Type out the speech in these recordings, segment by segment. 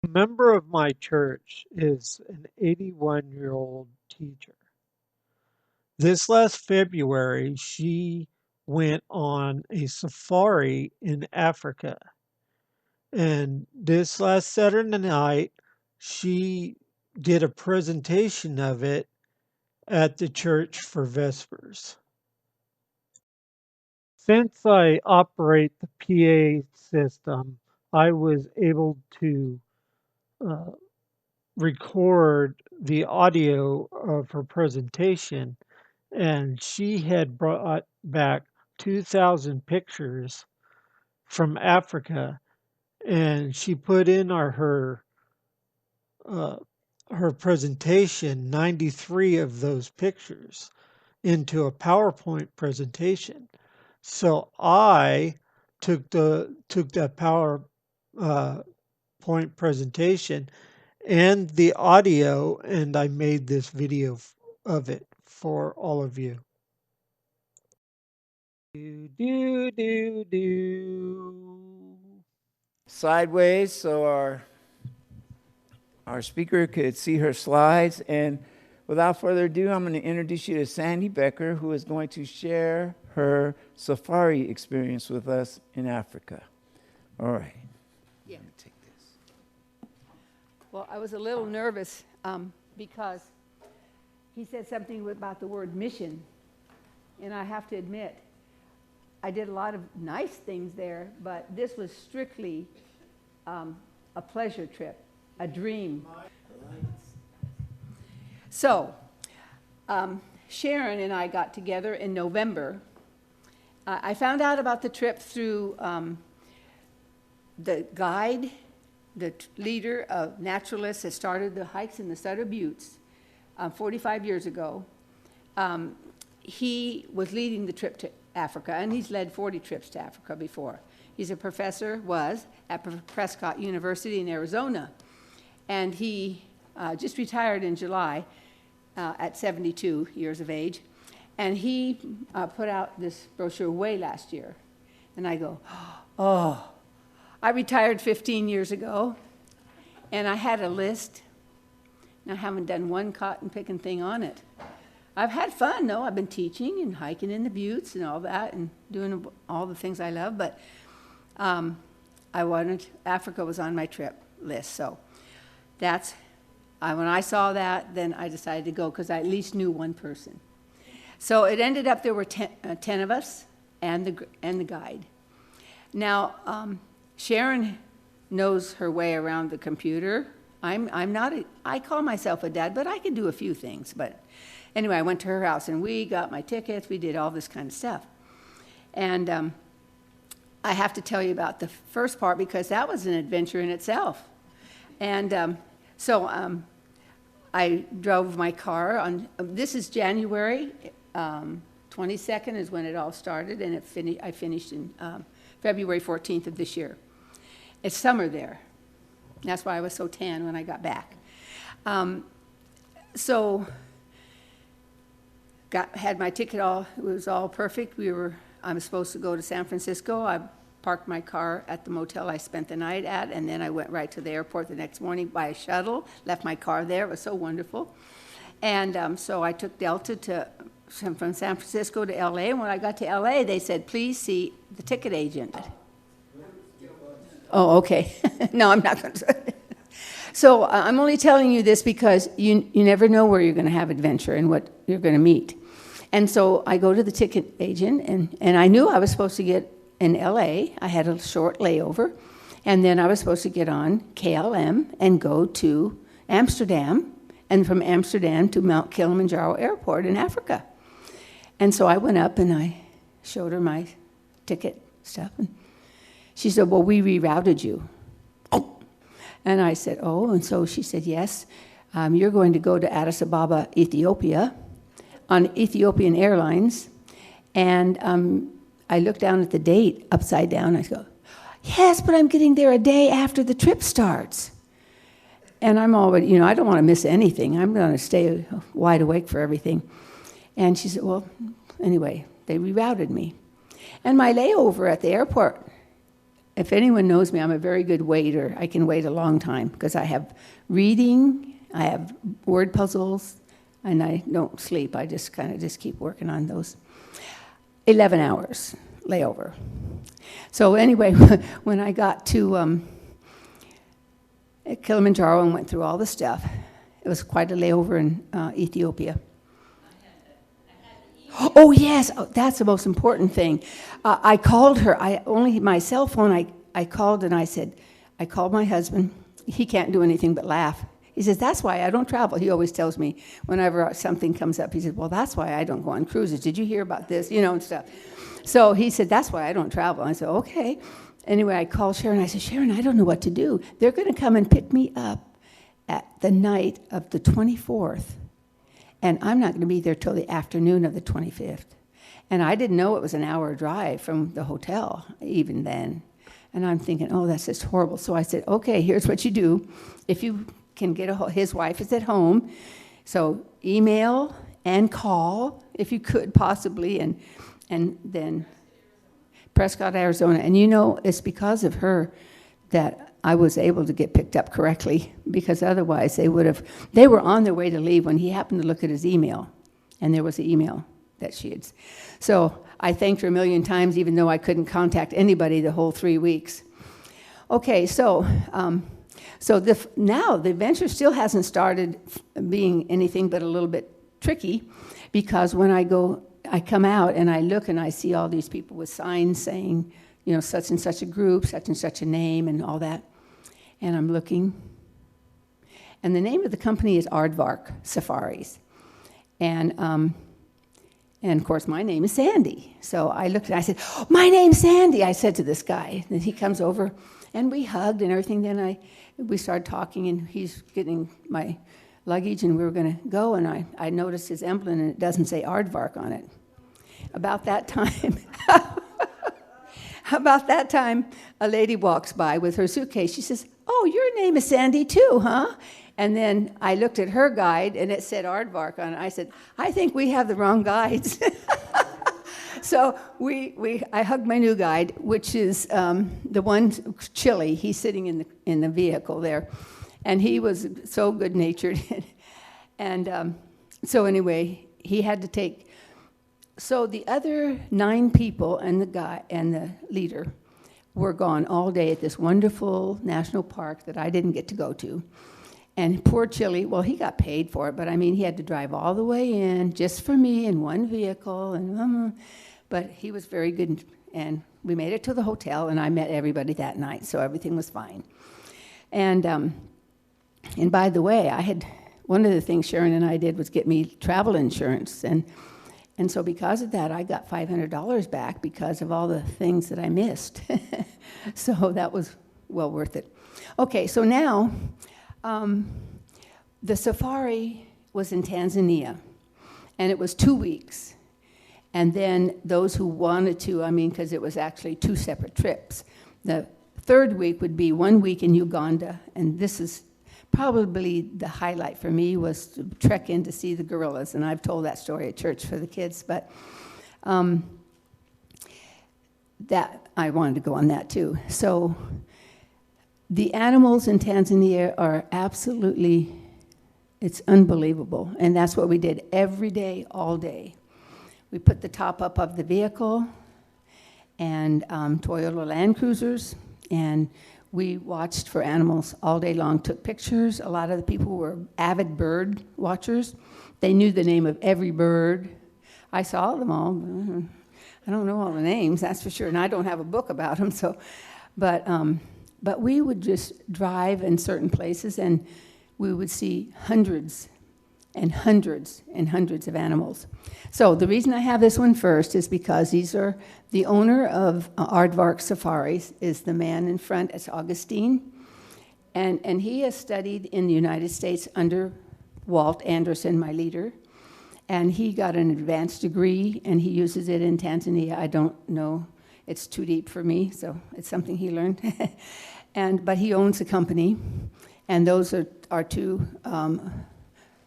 A member of my church is an 81-year-old teacher. This last February, she went on a safari in Africa. And this last Saturday night, she did a presentation of it at the church for Vespers. Since I operate the PA system, I was able to uh, record the audio of her presentation, and she had brought back 2,000 pictures from Africa, and she put in uh, her presentation 93 of those pictures into a PowerPoint presentation. So I took that PowerPoint presentation and the audio, and I made this video of it for all of you. Do, do, do, do. Sideways so our speaker could see her slides. And without further ado, I'm going to introduce you to Sandy Becker, who is going to share her safari experience with us in Africa. All right. Yeah. Let me take this. Well, I was a little nervous because he said something about the word mission. And I have to admit, I did a lot of nice things there, but this was strictly a pleasure trip, a dream. So, Sharon and I got together in November. I found out about the trip through the guide, the leader of naturalists that started the hikes in the Sutter Buttes 45 years ago. He was leading the trip to Africa, and he's led 40 trips to Africa before. He's a professor, at Prescott University in Arizona. And he just retired in July at 72 years of age. And he put out this brochure way last year. And I go, oh, I retired 15 years ago, and I had a list. And I haven't done one cotton picking thing on it. I've had fun, though. I've been teaching and hiking in the buttes and all that and doing all the things I love. But Africa was on my trip list. So that's, when I saw that, then I decided to go because I at least knew one person. So it ended up there were 10 of us and the guide. Now, Sharon knows her way around the computer. I call myself a dad, but I can do a few things. But anyway, I went to her house, and we got my tickets. We did all this kind of stuff. And I have to tell you about the first part because that was an adventure in itself. And so I drove my car on, this is January 22nd is when it all started, and I finished in February 14th of this year. It's summer there. That's why I was so tan when I got back. So had my ticket it was all perfect. I was supposed to go to San Francisco. I parked my car at the motel I spent the night at, and then I went right to the airport the next morning by a shuttle, left my car there. It was so wonderful. And so I took Delta from San Francisco to LA, and when I got to LA, they said, please see the ticket agent. Oh, okay. No, I'm not going to. So I'm only telling you this because you never know where you're going to have adventure and what you're going to meet. And so I go to the ticket agent, and I knew I was supposed to get in LA. I had a short layover. And then I was supposed to get on KLM and go to Amsterdam, and from Amsterdam to Mount Kilimanjaro Airport in Africa. And so I went up and I showed her my ticket stuff. And she said, well, we rerouted you. Oh. And I said, oh. And so she said, yes, you're going to go to Addis Ababa, Ethiopia, on Ethiopian Airlines. And I looked down at the date upside down. I go, yes, but I'm getting there a day after the trip starts. And I'm already, I don't want to miss anything. I'm going to stay wide awake for everything. And she said, well, anyway, they rerouted me. And my layover at the airport if anyone knows me, I'm a very good waiter. I can wait a long time because I have reading, I have word puzzles, and I don't sleep. I just kind of just keep working on those. 11 hours layover. So anyway, when I got to Kilimanjaro and went through all the stuff, it was quite a layover in Ethiopia. Oh, yes, that's the most important thing. I called her. My cell phone, I called and I said, I called my husband. He can't do anything but laugh. He says, that's why I don't travel. He always tells me whenever something comes up, he says, well, that's why I don't go on cruises. Did you hear about this? And stuff. So he said, that's why I don't travel. I said, okay. Anyway, I called Sharon. I said, Sharon, I don't know what to do. They're going to come and pick me up at the night of the 24th. And I'm not going to be there till the afternoon of the 25th. And I didn't know it was an hour drive from the hotel even then. And I'm thinking, oh, that's just horrible. So I said, okay, here's what you do. If you can get his wife is at home, so email and call if you could possibly, and then Prescott, Arizona. And it's because of her that I was able to get picked up correctly, because otherwise they were on their way to leave when he happened to look at his email, and there was an email that she had. So I thanked her a million times, even though I couldn't contact anybody the whole 3 weeks. Okay, so now the adventure still hasn't started being anything but a little bit tricky, because when I come out and I look and I see all these people with signs saying, such and such a group, such and such a name, and all that. And I'm looking. And the name of the company is Aardvark Safaris. And of course, my name is Sandy. So I looked and I said, oh, my name's Sandy, I said to this guy. And he comes over, and we hugged and everything. Then we started talking, and he's getting my luggage, and we were going to go. And I noticed his emblem, and it doesn't say Aardvark on it. About that time, a lady walks by with her suitcase. She says, oh, your name is Sandy too, huh? And then I looked at her guide, and it said Aardvark on it. I said, I think we have the wrong guides. So I hugged my new guide, which is the one, Chili. He's sitting in the vehicle there. And he was so good-natured. And so anyway, he had to take. So the other 9 people and the guy and the leader were gone all day at this wonderful national park that I didn't get to go to. And poor Chili, well, he got paid for it, but I mean, he had to drive all the way in just for me in one vehicle. But he was very good, and we made it to the hotel, and I met everybody that night, so everything was fine. And by the way, one of the things Sharon and I did was get me travel insurance, and so because of that, I got $500 back because of all the things that I missed. So that was well worth it. Okay, so now the safari was in Tanzania, and it was 2 weeks. And then those who wanted to, because it was actually 2 separate trips. The third week would be 1 week in Uganda, and this is probably the highlight for me, was to trek in to see the gorillas, and I've told that story at church for the kids, but that I wanted to go on that too. So the animals in Tanzania are absolutely, it's unbelievable, and that's what we did every day, all day. We put the top up of the vehicle and Toyota Land Cruisers, and we watched for animals all day long, took pictures. A lot of the people were avid bird watchers. They knew the name of every bird. I saw them all. I don't know all the names, that's for sure, and I don't have a book about them. So, but we would just drive in certain places, and we would see hundreds and hundreds and hundreds of animals. So the reason I have this one first is because the owner of Aardvark Safaris is the man in front. It's Augustine, and he has studied in the United States under Walt Anderson, my leader, and he got an advanced degree, and he uses it in Tanzania. I don't know, it's too deep for me, so it's something he learned. But he owns a company, and those are our 2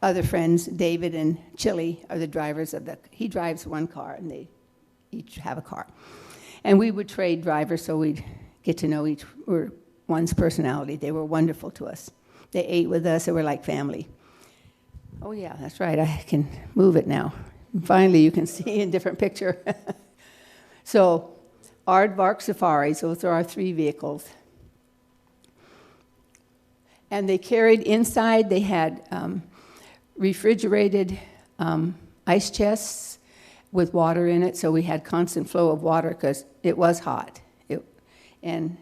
other friends, David and Chili, are the drivers he drives one car, and they each have a car. And we would trade drivers, so we'd get to know one's personality. They were wonderful to us. They ate with us. They were like family. Oh, yeah, that's right. I can move it now. And finally, you can see a different picture. So, Aardvark Safaris, those are our 3 vehicles. And they carried inside, they had refrigerated ice chests with water in it, so we had constant flow of water because it was hot. And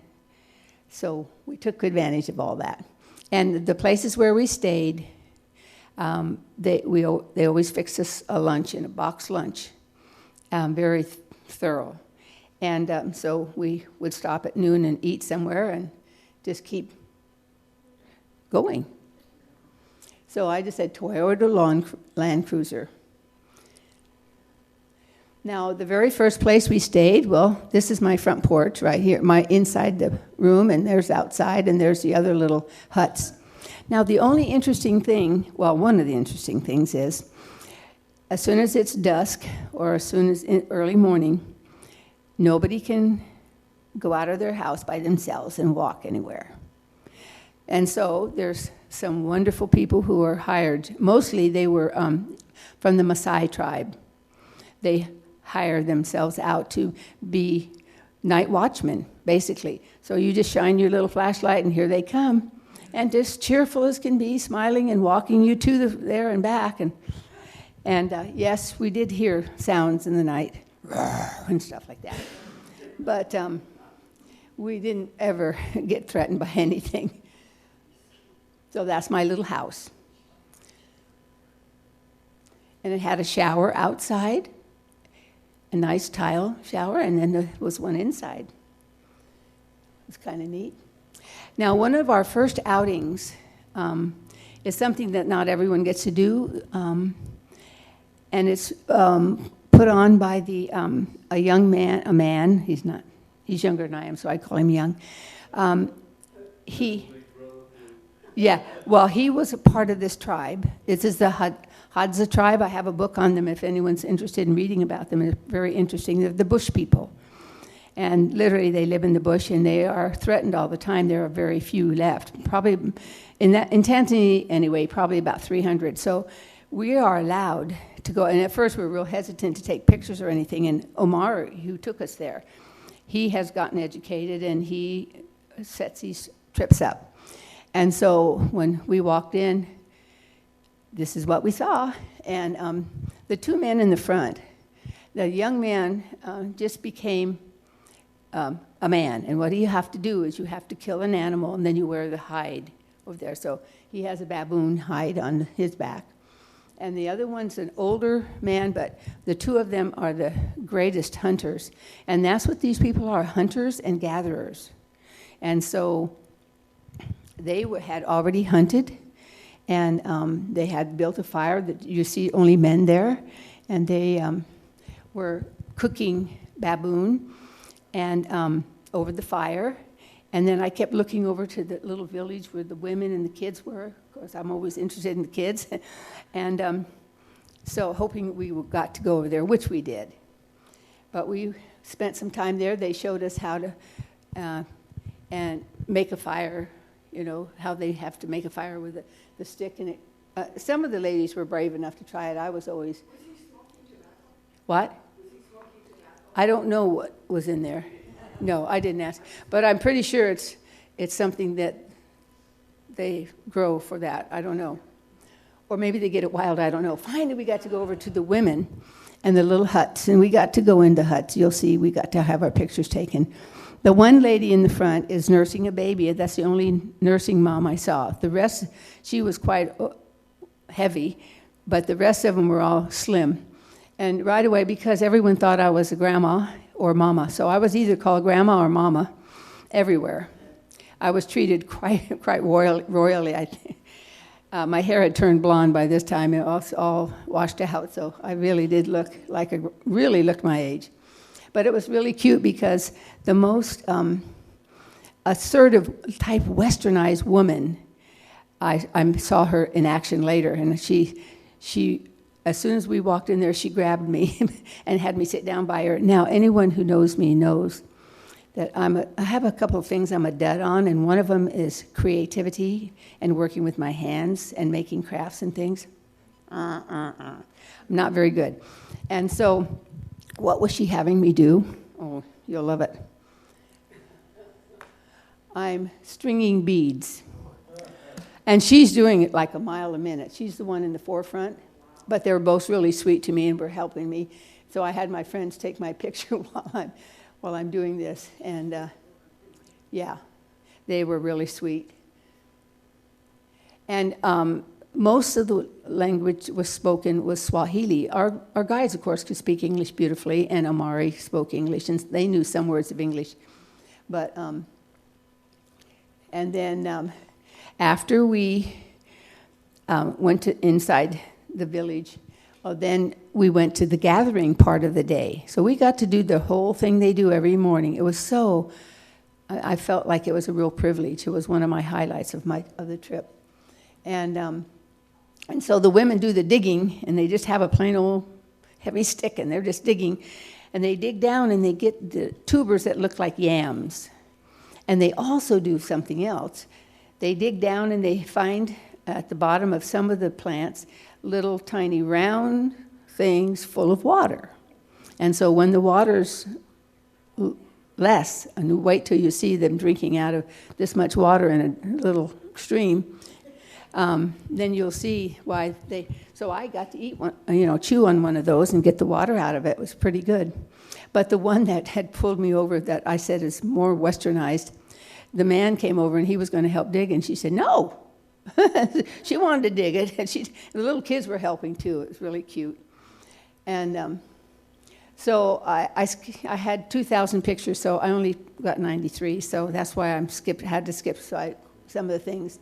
so we took advantage of all that. And the places where we stayed, they always fixed us a lunch, a box lunch, very thorough. And so we would stop at noon and eat somewhere and just keep going. So I just said Toyota Land Cruiser. Now, the very first place we stayed, well, this is my front porch right here, my inside the room, and there's outside, and there's the other little huts. Now, the only interesting thing, well, one of the interesting things is, as soon as it's dusk, or as soon as early morning, nobody can go out of their house by themselves and walk anywhere. And so there's some wonderful people who are hired. Mostly they were from the Maasai tribe. They hire themselves out to be night watchmen, basically. So you just shine your little flashlight, and here they come, and just cheerful as can be, smiling and walking you to there and back. And yes, we did hear sounds in the night and stuff like that. But we didn't ever get threatened by anything. So that's my little house. And it had a shower outside, a nice tile shower, and then there was one inside. It was kind of neat. Now, one of our first outings is something that not everyone gets to do, and it's put on by a young man, he's younger than I am, so I call him young. He was a part of this tribe. This is the Hadza tribe. I have a book on them if anyone's interested in reading about them. It's very interesting. They're the bush people. And literally they live in the bush, and they are threatened all the time. There are very few left. Probably, in Tanzania anyway, probably about 300. So we are allowed to go. And at first we were real hesitant to take pictures or anything. And Omar, who took us there, he has gotten educated, and he sets these trips up. And so when we walked in, this is what we saw. And the 2 men in the front, the young man just became a man. And what you have to do is you have to kill an animal, and then you wear the hide over there. So he has a baboon hide on his back. And the other one's an older man, but the 2 of them are the greatest hunters. And that's what these people are, hunters and gatherers. And so they had already hunted, and they had built a fire that you see only men there, and they were cooking baboon and over the fire. And then I kept looking over to the little village where the women and the kids were. Of course, I'm always interested in the kids. And so hoping we got to go over there, which we did. But we spent some time there. They showed us how to and make a fire, how they have to make a fire with the stick. And some of the ladies were brave enough to try it. I was always... Was he smoking tobacco? What? Was he smoking tobacco? I don't know what was in there. No, I didn't ask. But I'm pretty sure it's something that they grow for that. I don't know. Or maybe they get it wild. I don't know. Finally, we got to go over to the women and the little huts. And we got to go into huts. You'll see we got to have our pictures taken. The one lady in the front is nursing a baby. That's the only nursing mom I saw. The rest, she was quite heavy, but the rest of them were all slim. And right away, because everyone thought I was a grandma or mama, so I was either called grandma or mama everywhere. I was treated quite royally, I think. My hair had turned blonde by this time. It was all washed out, so I really did look looked my age. But it was really cute because the most assertive type westernized woman, I saw her in action later, and she as soon as we walked in there, she grabbed me and had me sit down by her. Now, anyone who knows me knows that I have a couple of things I'm a dud on, and one of them is creativity and working with my hands and making crafts and things. I'm not very good. And so what was she having me do? Oh, you'll love it. I'm stringing beads. And she's doing it like a mile a minute. She's the one in the forefront. But they were both really sweet to me and were helping me. So I had my friends take my picture while I'm doing this. And yeah, they were really sweet. And most of the language was spoken was Swahili. Our guides, of course, could speak English beautifully, and Amari spoke English, and they knew some words of English. But and then after we went to inside the village, then we went to the gathering part of the day. So we got to do the whole thing they do every morning. It was so, I felt like it was a real privilege. It was one of my highlights of the trip. And so the women do the digging, and they just have a plain old heavy stick, and they're just digging. And they dig down, and they get the tubers that look like yams. And they also do something else. They dig down, and they find at the bottom of some of the plants little tiny round things full of water. And so when the water's less, and you wait till you see them drinking out of this much water in a little stream, then you'll see why they... So I got to eat one, chew on one of those and get the water out of it. It was pretty good. But the one that had pulled me over that I said is more westernized, the man came over and he was going to help dig, and she said, no. She wanted to dig it, and the little kids were helping too. It was really cute. And so I had 2,000 pictures, so I only got 93, so that's why had to skip some of the things.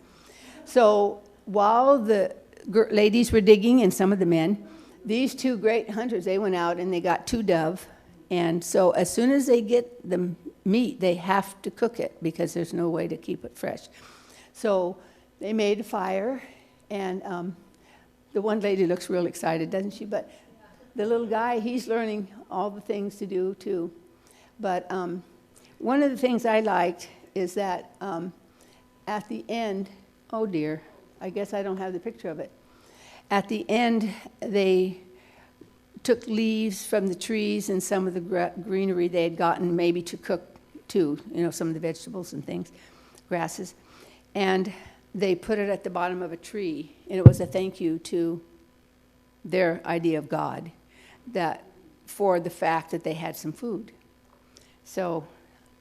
So while the ladies were digging, and some of the men, these two great hunters, they went out and they got 2 dove. And so as soon as they get the meat, they have to cook it because there's no way to keep it fresh. So they made a fire, and the one lady looks real excited, doesn't she? But the little guy, he's learning all the things to do too. But one of the things I liked is that at the end, oh dear, I guess I don't have the picture of it. At the end, they took leaves from the trees and some of the greenery they had gotten maybe to cook too, some of the vegetables and things, grasses. And they put it at the bottom of a tree, and it was a thank you to their idea of God, that for the fact that they had some food. So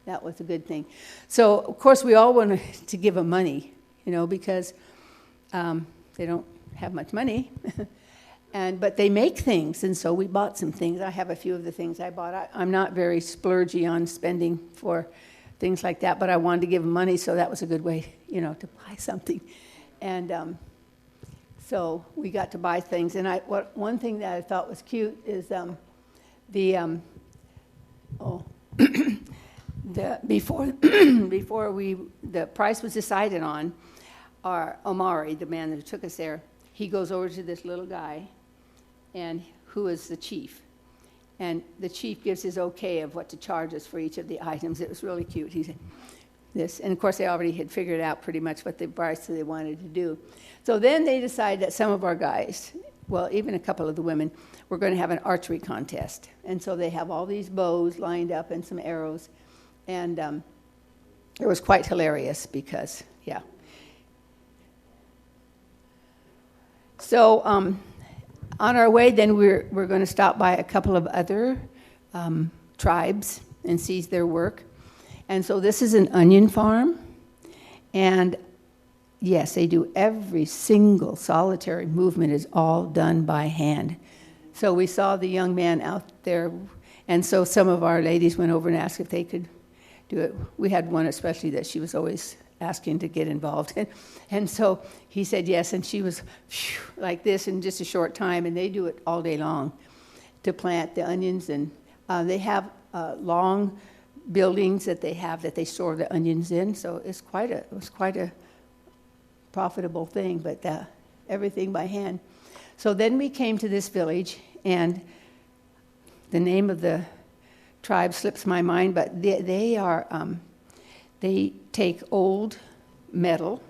that was a good thing. So, of course, we all wanted to give them money, because they don't have much money. But they make things, and so we bought some things. I have a few of the things I bought. I'm not very splurgy on spending for things like that, but I wanted to give them money, so that was a good way, to buy something. And so we got to buy things. And one thing that I thought was cute is before the price was decided on, our Omari, the man that took us there, he goes over to this little guy, and who is the chief. And the chief gives his okay of what to charge us for each of the items. It was really cute. He said this. And, of course, they already had figured out pretty much what the price they wanted to do. So then they decided that some of our guys, well, even a couple of the women, were going to have an archery contest. And so they have all these bows lined up and some arrows. And it was quite hilarious because, yeah. So on our way, then we're going to stop by a couple of other tribes and see their work. And so this is an onion farm. And yes, they do every single solitary movement is all done by hand. So we saw the young man out there. And so some of our ladies went over and asked if they could do it. We had one especially that she was always asking to get involved. And so he said yes, and she was like this in just a short time, and they do it all day long to plant the onions. And they have long buildings that they store the onions in, so it was quite a profitable thing, but everything by hand. So then we came to this village, and the name of the tribe slips my mind, but they are, they take old metal,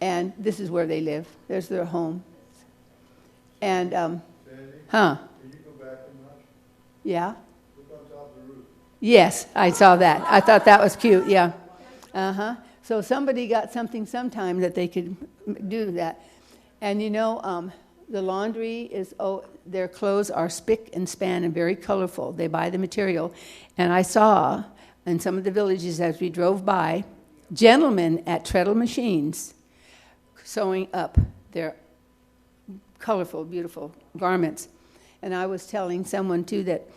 and this is where they live. There's their home. And, Sandy, huh? can you go back a notch? Yeah? Look on top of the roof. Yes, I saw that. I thought that was cute, yeah. Uh-huh. So somebody got something sometime that they could do that. And you know, the laundry is, their clothes are spick and span and very colorful. They buy the material. And I saw in some of the villages as we drove by, gentlemen at treadle machines sewing up their colorful, beautiful garments. And I was telling someone too that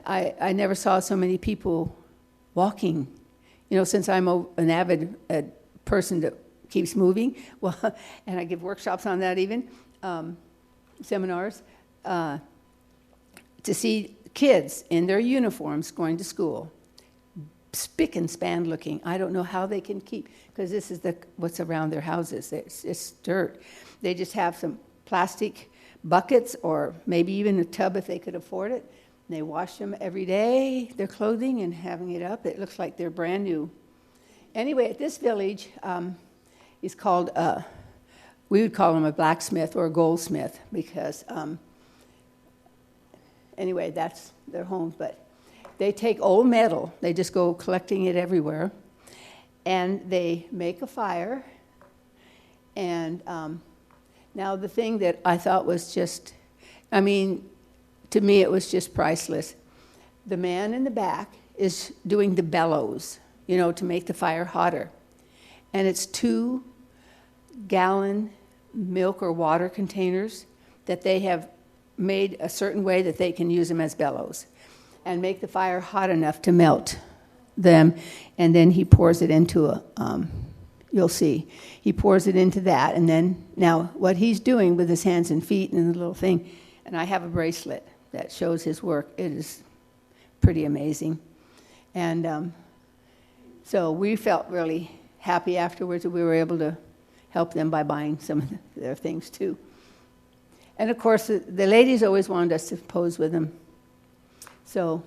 I never saw so many people walking. You know, since I'm an avid person that keeps moving, well, and I give workshops on that even, seminars, to see kids in their uniforms going to school, spick and span looking. I don't know how they can keep, because this is what's around their houses. It's dirt. They just have some plastic buckets or maybe even a tub if they could afford it. And they wash them every day, their clothing, and having it up. It looks like they're brand new. Anyway, at this village is called, we would call them a blacksmith or a goldsmith because, anyway, that's their home. But they take old metal. They just go collecting it everywhere. And they make a fire. And now the thing that I thought was just, I mean, to me it was just priceless. The man in the back is doing the bellows, you know, to make the fire hotter. And it's 2-gallon milk or water containers that they have made a certain way that they can use them as bellows and make the fire hot enough to melt them. And then he pours it into a, you'll see, he pours it into that. And then now what he's doing with his hands and feet and the little thing, and I have a bracelet that shows his work. It is pretty amazing. And so we felt really happy afterwards that we were able to help them by buying some of their things too. And of course, the ladies always wanted us to pose with them. So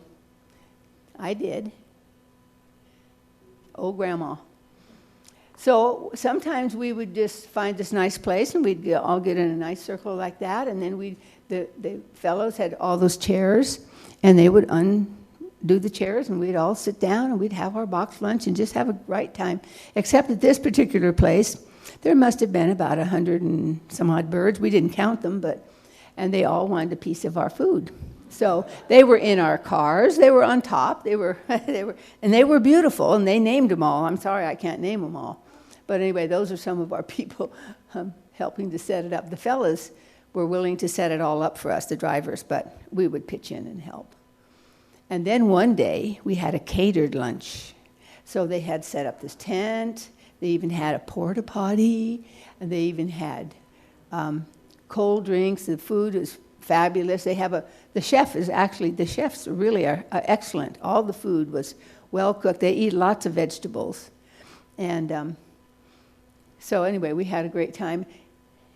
I did. Oh, Grandma. So sometimes we would just find this nice place and we'd all get in a nice circle like that, and then the fellows had all those chairs, and they would undo the chairs, and we'd all sit down, and we'd have our box lunch and just have a right time. Except at this particular place, there must have been about 100 and some odd birds. We didn't count them, and they all wanted a piece of our food. So they were in our cars. They were on top. They were beautiful, and they named them all. I'm sorry, I can't name them all. But anyway, those are some of our people helping to set it up. The fellas were willing to set it all up for us, the drivers, but we would pitch in and help. And then one day, we had a catered lunch. So they had set up this tent. They even had a porta potty, and they even had cold drinks. The food is fabulous. They have the chefs really are excellent. All the food was well cooked. They eat lots of vegetables. And so anyway, we had a great time.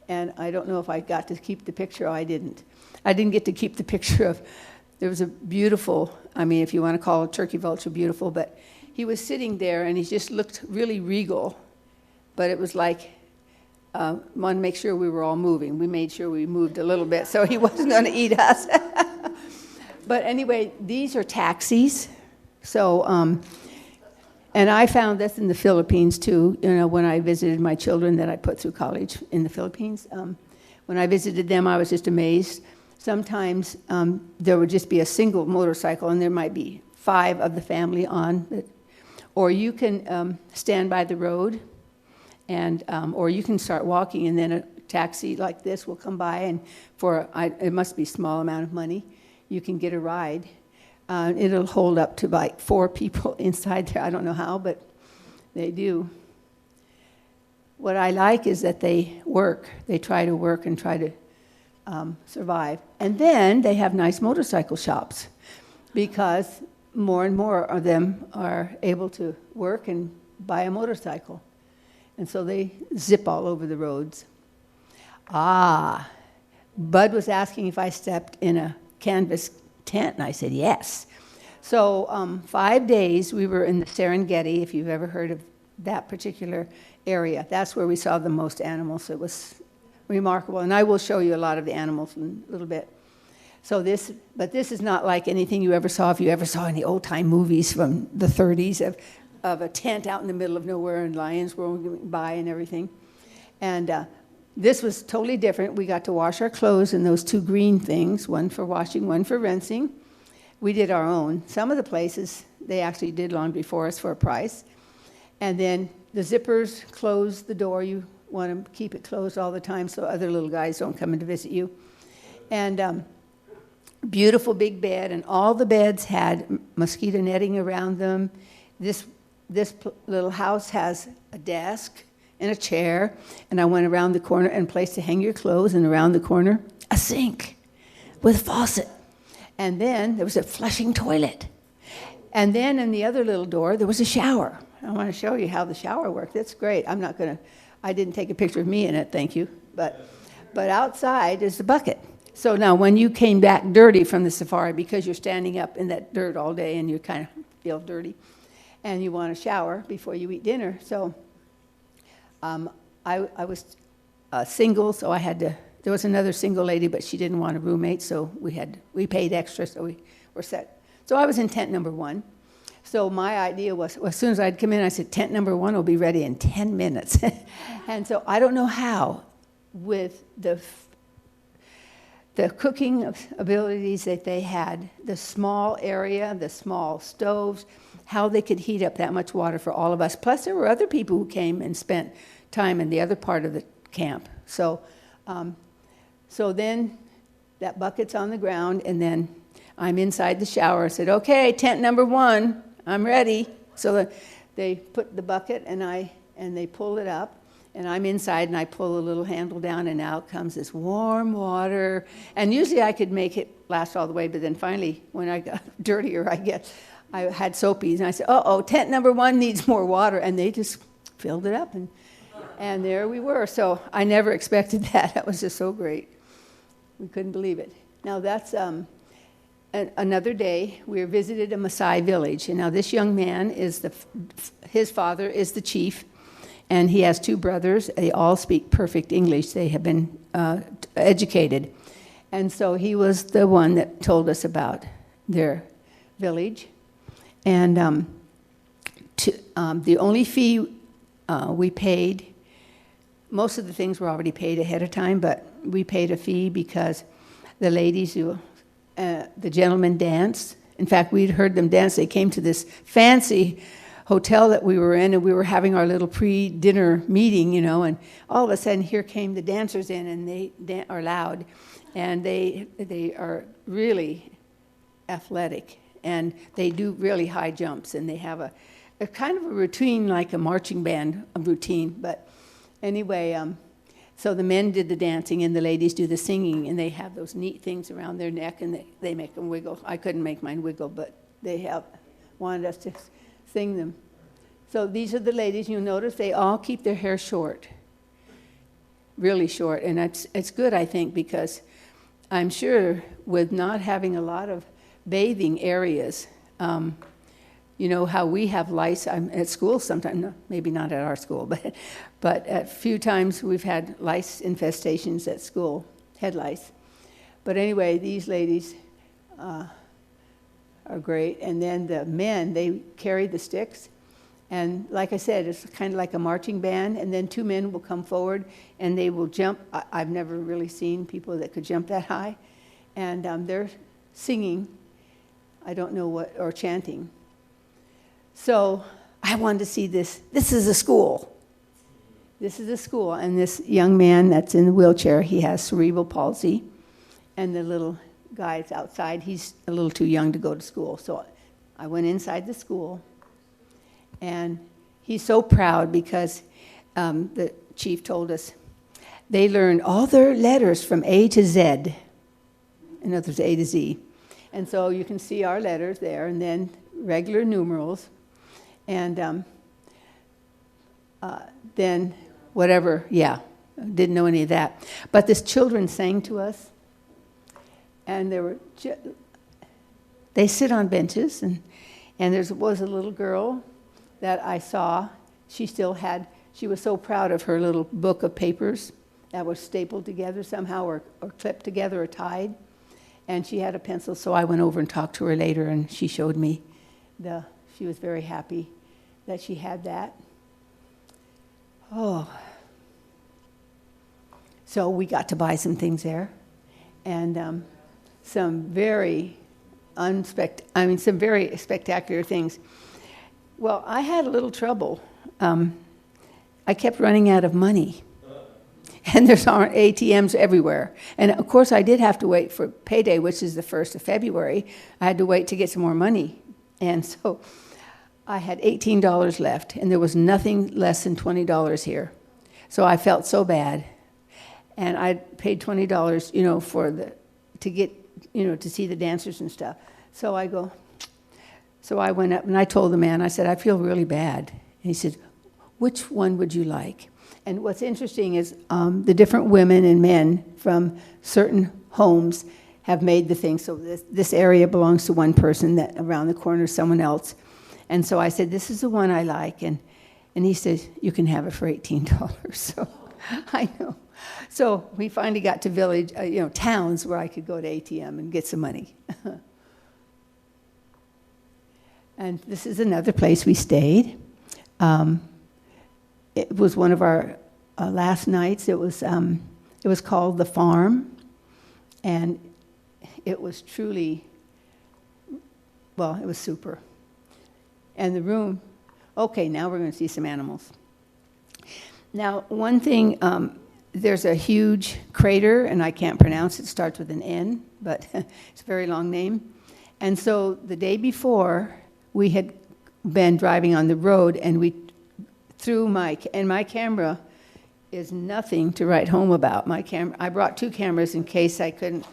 And I don't know if I got to keep the picture. I didn't. I didn't get to keep the picture of, there was a beautiful, I mean, if you want to call a turkey vulture beautiful, but he was sitting there and he just looked really regal. But it was like, wanted to make sure we were all moving. We made sure we moved a little bit so he wasn't going to eat us. But anyway, these are taxis. So, and I found this in the Philippines too. You know, when I visited my children that I put through college in the Philippines, when I visited them, I was just amazed. Sometimes there would just be a single motorcycle, and there might be 5 of the family on it. Or you can stand by the road, and or you can start walking, and then a taxi like this will come by, and it must be a small amount of money, you can get a ride. It'll hold up to like 4 people inside there. I don't know how, but they do. What I like is that they work. They try to work and try to survive. And then they have nice motorcycle shops because more and more of them are able to work and buy a motorcycle. And so they zip all over the roads. Bud was asking if I stepped in a canvas tent? And I said, yes. So 5 days we were in the Serengeti, if you've ever heard of that particular area. That's where we saw the most animals. It was remarkable. And I will show you a lot of the animals in a little bit. So this is not like anything you ever saw, if you ever saw any old-time movies from the 30s of a tent out in the middle of nowhere and lions roaming by and everything. And this was totally different. We got to wash our clothes in those 2 green things, one for washing, one for rinsing. We did our own. Some of the places, they actually did laundry for us for a price. And then the zippers close the door. You want to keep it closed all the time so other little guys don't come in to visit you. And beautiful big bed, and all the beds had mosquito netting around them. This little house has a desk and a chair, and I went around the corner and place to hang your clothes, and around the corner, a sink with a faucet. And then there was a flushing toilet. And then in the other little door, there was a shower. I want to show you how the shower worked. That's great. I didn't take a picture of me in it, thank you. But outside is the bucket. So now when you came back dirty from the safari, because you're standing up in that dirt all day and you kind of feel dirty, and you want to shower before you eat dinner. So I was single, so there was another single lady, but she didn't want a roommate, so we paid extra, so we were set. So I was in tent number 1. So my idea was, as soon as I'd come in, I said, tent number 1 will be ready in 10 minutes. And so I don't know how, with the cooking abilities that they had, the small area, the small stoves, how they could heat up that much water for all of us. Plus, there were other people who came and spent time in the other part of the camp. So then that bucket's on the ground, and then I'm inside the shower. I said, okay, tent number 1, I'm ready. So they put the bucket, and they pull it up. And I'm inside, and I pull the little handle down, and out comes this warm water. And usually I could make it last all the way, but then finally, when I got dirtier, I had soapies, and I said, uh-oh, tent number 1 needs more water. And they just filled it up, and there we were. So I never expected that. That was just so great. We couldn't believe it. Now that's another day. We visited a Maasai village. And now this young man, his father is the chief. And he has 2 brothers. They all speak perfect English. They have been educated. And so he was the one that told us about their village. And the only fee we paid, most of the things were already paid ahead of time, but we paid a fee because the ladies, the gentlemen danced. In fact, we'd heard them dance. They came to this fancy hotel that we were in, and we were having our little pre-dinner meeting, and all of a sudden here came the dancers in, and they are loud, and they are really athletic, and they do really high jumps, and they have a kind of a routine like a marching band routine. But anyway, so the men did the dancing and the ladies do the singing, and they have those neat things around their neck, and they make them wiggle. I couldn't make mine wiggle, but they wanted us to sing them. So these are the ladies. You'll notice they all keep their hair short, really short. And it's good, I think, because I'm sure with not having a lot of bathing areas, you know how we have lice at school sometimes, no, maybe not at our school, but a few times we've had lice infestations at school, head lice. But anyway, these ladies are great. And then the men, they carry the sticks. And like I said, it's kind of like a marching band. And then 2 men will come forward and they will jump. I've never really seen people that could jump that high. And they're singing, I don't know what, or chanting. So I wanted to see this. This is a school. This is a school. And this young man that's in the wheelchair, he has cerebral palsy. And the little guy's outside. He's a little too young to go to school. So I went inside the school. And he's so proud because the chief told us they learned all their letters from A to Z. In other words, A to Z. And so you can see our letters there, and then regular numerals. And then whatever, didn't know any of that. But this children sang to us. And there were they sit on benches, and there was a little girl that I saw. She was so proud of her little book of papers that was stapled together somehow or clipped together or tied. And she had a pencil, so I went over and talked to her later, and she showed me she was very happy that she had that. Oh. So we got to buy some things there, and some very spectacular things. Well, I had a little trouble. I kept running out of money, and there aren't ATMs everywhere. And of course, I did have to wait for payday, which is the 1st of February. I had to wait to get some more money, and so I had $18 left, and there was nothing less than $20 here. So I felt so bad. And I paid $20, to see the dancers and stuff. So I went up and I told the man, I said, I feel really bad. And he said, which one would you like? And what's interesting is the different women and men from certain homes have made the thing. So this area belongs to one person, that around the corner is someone else. And so I said, this is the one I like. And he said, you can have it for $18. So I know. So we finally got to towns where I could go to ATM and get some money. And this is another place we stayed. It was one of our last nights. It was called The Farm, and it was truly, well, it was super. And the room, okay, now we're going to see some animals. Now, one thing, there's a huge crater, and I can't pronounce it. It starts with an N, but it's a very long name. And so the day before, we had been driving on the road, and my camera is nothing to write home about. I brought 2 cameras in case I couldn't.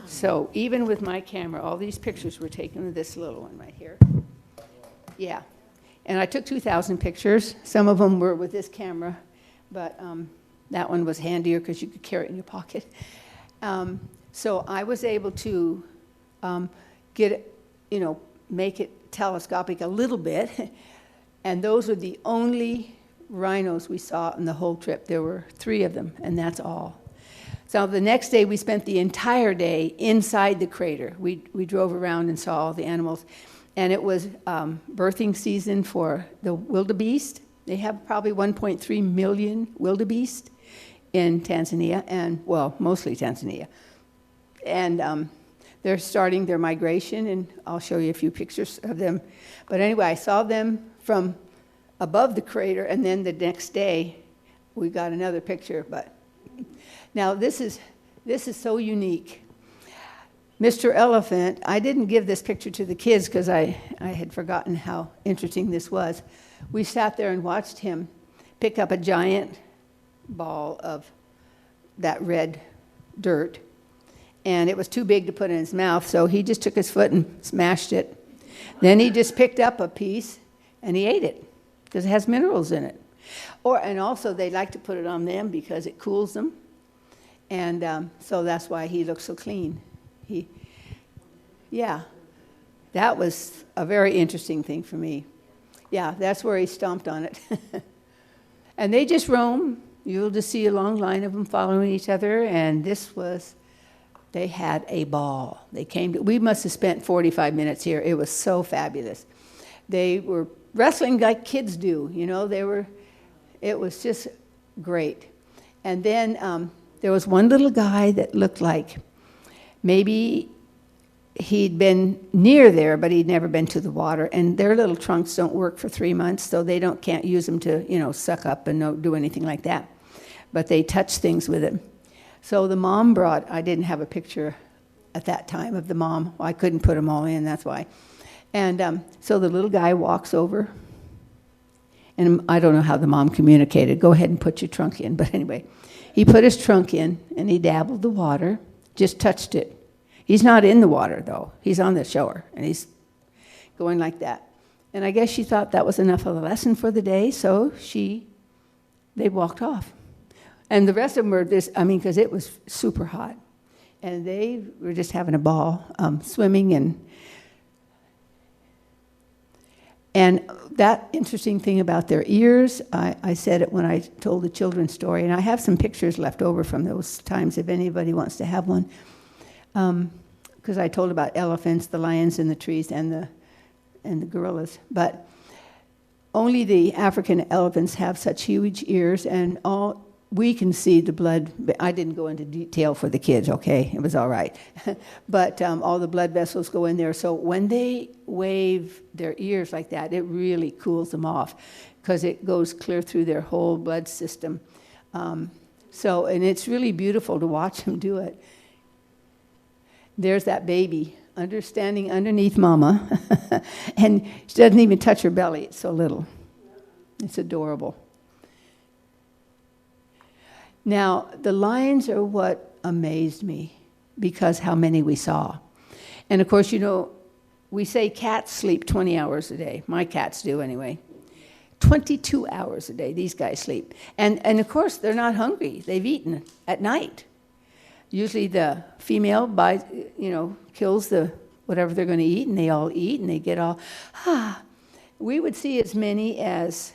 So even with my camera, all these pictures were taken with this little one right here. Yeah. And I took 2,000 pictures. Some of them were with this camera, but that one was handier because you could carry it in your pocket. So I was able to get it, make it telescopic a little bit. And those were the only rhinos we saw on the whole trip. There were 3 of them, and that's all. So the next day, we spent the entire day inside the crater. We drove around and saw all the animals. And it was birthing season for the wildebeest. They have probably 1.3 million wildebeest in Tanzania, and, well, mostly Tanzania. And they're starting their migration, and I'll show you a few pictures of them. But anyway, I saw them from above the crater, and then the next day, we got another picture. But now this is so unique. Mr. Elephant, I didn't give this picture to the kids because I had forgotten how interesting this was. We sat there and watched him pick up a giant ball of that red dirt, and it was too big to put in his mouth, so he just took his foot and smashed it. Then he just picked up a piece, and he ate it because it has minerals in it. And also they like to put it on them because it cools them, and so that's why he looks so clean. Yeah, that was a very interesting thing for me. Yeah, that's where he stomped on it. And they just roam. You'll just see a long line of them following each other, and they had a ball. We must have spent 45 minutes here. It was so fabulous. They were wrestling like kids do, it was just great. And then there was one little guy that looked like maybe he'd been near there, but he'd never been to the water. And their little trunks don't work for 3 months, so they can't use them to, suck up and do anything like that. But they touch things with it. So the mom I didn't have a picture at that time of the mom. I couldn't put them all in, that's why. And so the little guy walks over. And I don't know how the mom communicated. Go ahead and put your trunk in. But anyway, he put his trunk in, and he dabbled the water, just touched it. He's not in the water, though. He's on the shore, and he's going like that. And I guess she thought that was enough of a lesson for the day, so they walked off. And the rest of them were because it was super hot. and they were just having a ball, swimming and that interesting thing about their ears, I said it when I told the children's story, and I have some pictures left over from those times if anybody wants to have one. Because I told about elephants, the lions in the trees, and the gorillas. But only the African elephants have such huge ears, and we can see the blood. I didn't go into detail for the kids, okay? It was all right. But all the blood vessels go in there. So when they wave their ears like that, it really cools them off because it goes clear through their whole blood system. And it's really beautiful to watch them do it. There's that baby standing underneath Mama, and she doesn't even touch her belly. It's so little. It's adorable. Now, the lions are what amazed me because how many we saw. And of course, we say cats sleep 20 hours a day. My cats do anyway. 22 hours a day, these guys sleep. And of course, they're not hungry. They've eaten at night. Usually the female kills whatever they're going to eat, and they all eat, and they get all, We would see as many as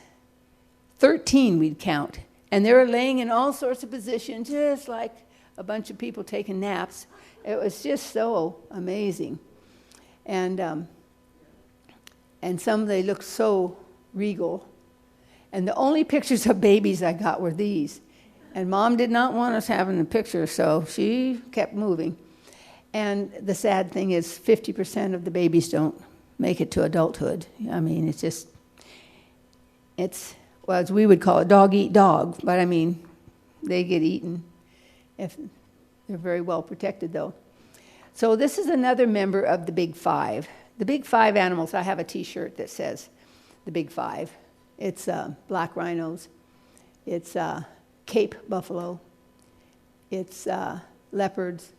13 we'd count. And they were laying in all sorts of positions, just like a bunch of people taking naps. It was just so amazing. And some, they looked so regal. And the only pictures of babies I got were these. And Mom did not want us having the picture, so she kept moving. And the sad thing is 50% of the babies don't make it to adulthood. I mean, it's as we would call it, dog eat dog. But I mean, they get eaten. If they're very well protected, though. So this is another member of the Big Five. The Big Five animals, I have a T-shirt that says the Big Five. It's black rhinos. It's Cape buffalo. It's leopards.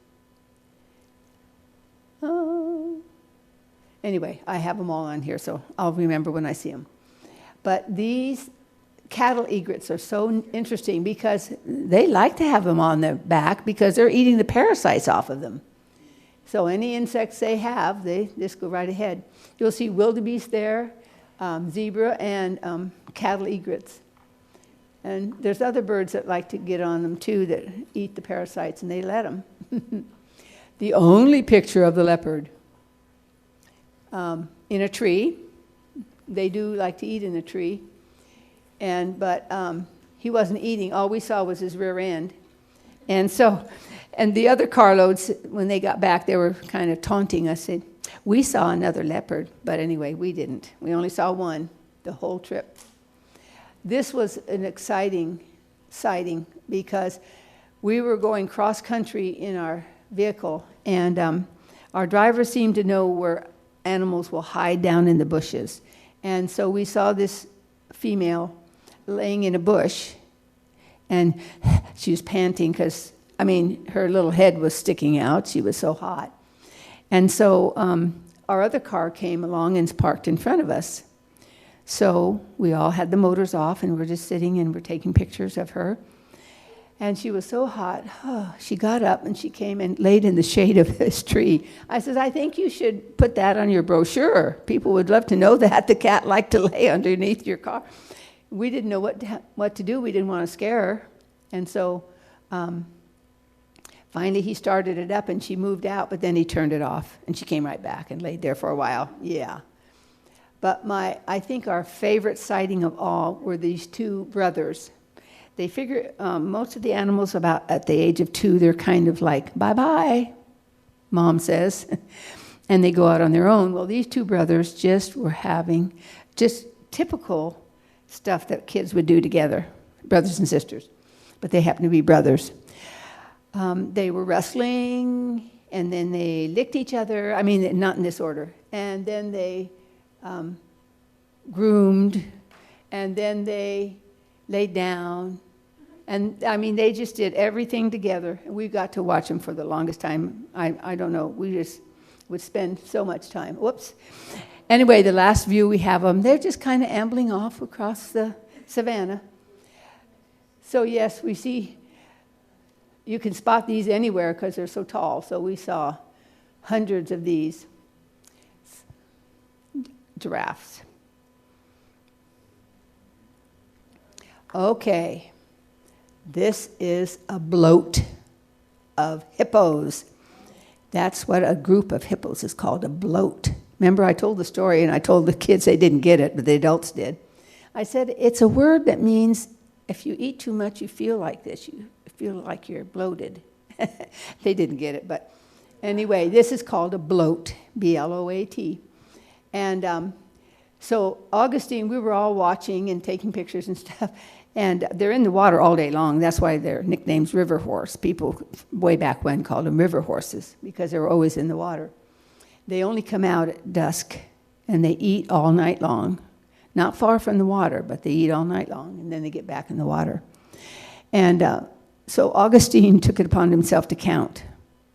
Anyway, I have them all on here, so I'll remember when I see them. But these cattle egrets are so interesting because they like to have them on their back because they're eating the parasites off of them. So any insects they have, they just go right ahead. You'll see wildebeest there, zebra, and cattle egrets. And there's other birds that like to get on them too that eat the parasites, and they let them. The only picture of the leopard in a tree. They do like to eat in a tree. But he wasn't eating. All we saw was his rear end. And the other carloads, when they got back, they were kind of taunting us. Said, we saw another leopard. But anyway, we didn't. We only saw one the whole trip. This was an exciting sighting because we were going cross-country in our vehicle, and our driver seemed to know where animals will hide down in the bushes. And so we saw this female laying in a bush, and she was panting because, her little head was sticking out. She was so hot. And so our other car came along and parked in front of us. So we all had the motors off, and we're just sitting, and we're taking pictures of her. And she was so hot. She got up, and she came and laid in the shade of this tree. I said, I think you should put that on your brochure. People would love to know that the cat liked to lay underneath your car. We didn't know what to do. We didn't want to scare her. And so finally he started it up, and she moved out, but then he turned it off, and she came right back and laid there for a while. Yeah. But I think our favorite sighting of all were these two brothers. They figure most of the animals about at the age of 2, they're kind of like, bye-bye, Mom says, and they go out on their own. Well, these two brothers just were having just typical stuff that kids would do together, brothers and sisters, but they happen to be brothers. They were wrestling, and then they licked each other. Not in this order. And then they groomed, and then they laid down. And they just did everything together. We got to watch them for the longest time. I don't know. We just would spend so much time. Whoops. Anyway, the last view we have them, they're just kind of ambling off across the savannah. So yes, we see you can spot these anywhere because they're so tall. So we saw hundreds of these giraffes. Okay, this is a bloat of hippos. That's what a group of hippos is called, a bloat. Remember, I told the story, and I told the kids they didn't get it, but the adults did. I said, it's a word that means if you eat too much, you feel like this. You feel like you're bloated. They didn't get it, but anyway, this is called a bloat, B-L-O-A-T. And so Augustine, we were all watching and taking pictures and stuff, and they're in the water all day long. That's why their nickname's river horse. People way back when called them river horses because they were always in the water. They only come out at dusk, and they eat all night long. Not far from the water, but they eat all night long, and then they get back in the water. And so Augustine took it upon himself to count.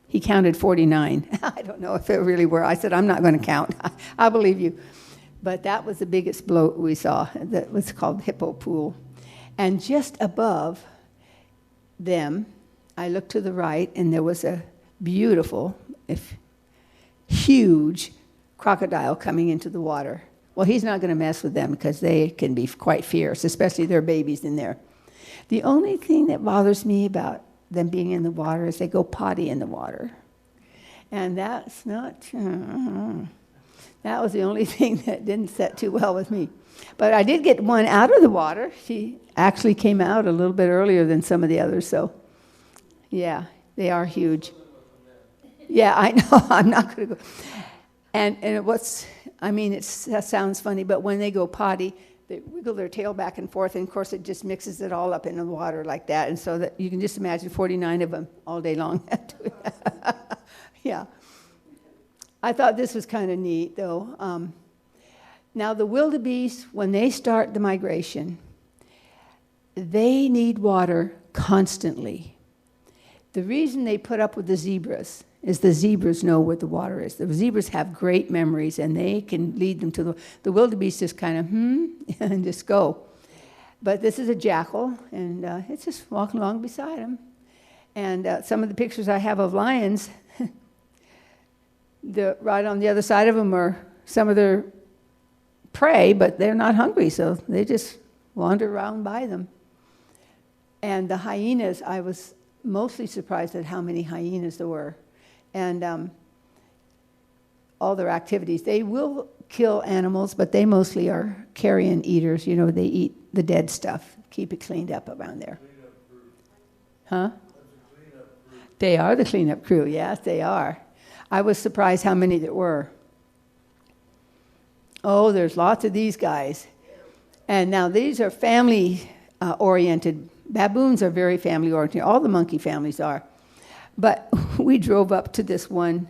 He counted 49. I don't know if it really were. I said, I'm not going to count. I believe you. But that was the biggest bloat we saw. That was called Hippo Pool. And just above them, I looked to the right, and there was a beautiful, huge crocodile coming into the water. Well, he's not going to mess with them because they can be quite fierce, especially their babies in there. The only thing that bothers me about them being in the water is they go potty in the water. And that's not, that was the only thing that didn't set too well with me. But I did get one out of the water. She actually came out a little bit earlier than some of the others, so yeah, they are huge. Yeah, I know, I'm not going to go. And that sounds funny, but when they go potty, they wiggle their tail back and forth, and of course it just mixes it all up in the water like that, and so that you can just imagine 49 of them all day long. Yeah. I thought this was kind of neat, though. Now, the wildebeest, when they start the migration, they need water constantly. The reason they put up with the zebras is the zebras know where the water is. The zebras have great memories, and they can lead them to the wildebeest just kind of, and just go. But this is a jackal, and it's just walking along beside him. And some of the pictures I have of lions, right on the other side of them are some of their prey, but they're not hungry, so they just wander around by them. And the hyenas, I was mostly surprised at how many hyenas there were. And all their activities. They will kill animals, but they mostly are carrion eaters. You know, they eat the dead stuff, keep it cleaned up around there. Huh? They are the cleanup crew, yes, they are. I was surprised how many there were. Oh, there's lots of these guys. And now these are family-oriented. Baboons are very family-oriented. All the monkey families are. But we drove up to this one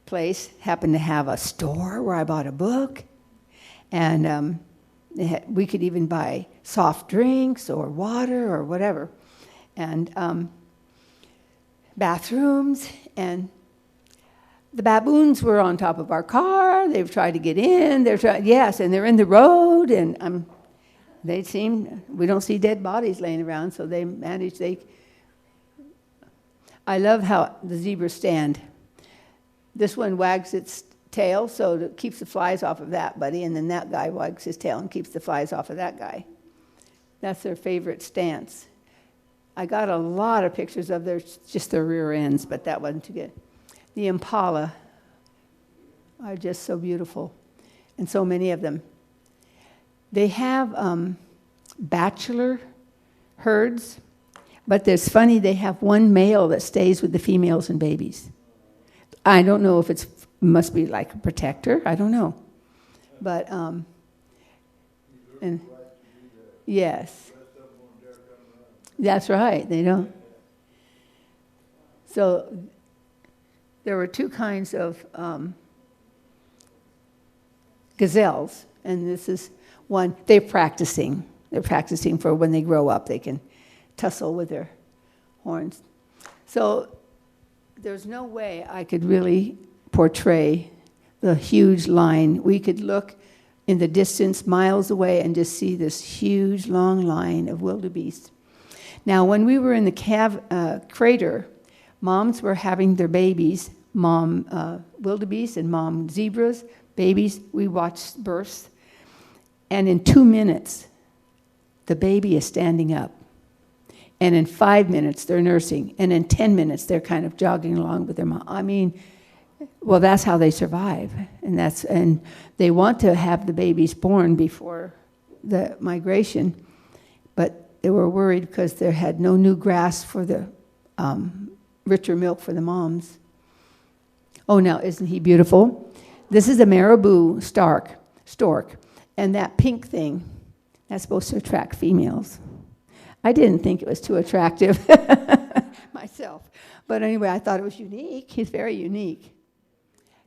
place, happened to have a store where I bought a book. And we could even buy soft drinks or water or whatever. And bathrooms. And the baboons were on top of our car. They've tried to get in. Yes, and they're in the road. And we don't see dead bodies laying around, so they manage. I love how the zebras stand. This one wags its tail, so it keeps the flies off of that buddy, and then that guy wags his tail and keeps the flies off of that guy. That's their favorite stance. I got a lot of pictures of just their rear ends, but that wasn't too good. The impala are just so beautiful, and so many of them. They have bachelor herds, but it's funny, they have one male that stays with the females and babies. I don't know if must be like a protector. I don't know. But, and yes. That's right, they don't. So there were two kinds of gazelles, and this is one. They're practicing. They're practicing for when they grow up, they can tussle with their horns. So there's no way I could really portray the huge line. We could look in the distance miles away and just see this huge long line of wildebeest. Now, when we were in the crater, moms were having their babies, mom wildebeest and mom zebras, babies. We watched births. And in 2 minutes, the baby is standing up. And in 5 minutes, they're nursing. And in 10 minutes, they're kind of jogging along with their mom. I mean, well, that's how they survive. And they want to have the babies born before the migration. But they were worried because they had no new grass for the richer milk for the moms. Oh, now, isn't he beautiful? This is a marabou stork. And that pink thing, that's supposed to attract females. I didn't think it was too attractive myself. But anyway, I thought it was unique. He's very unique.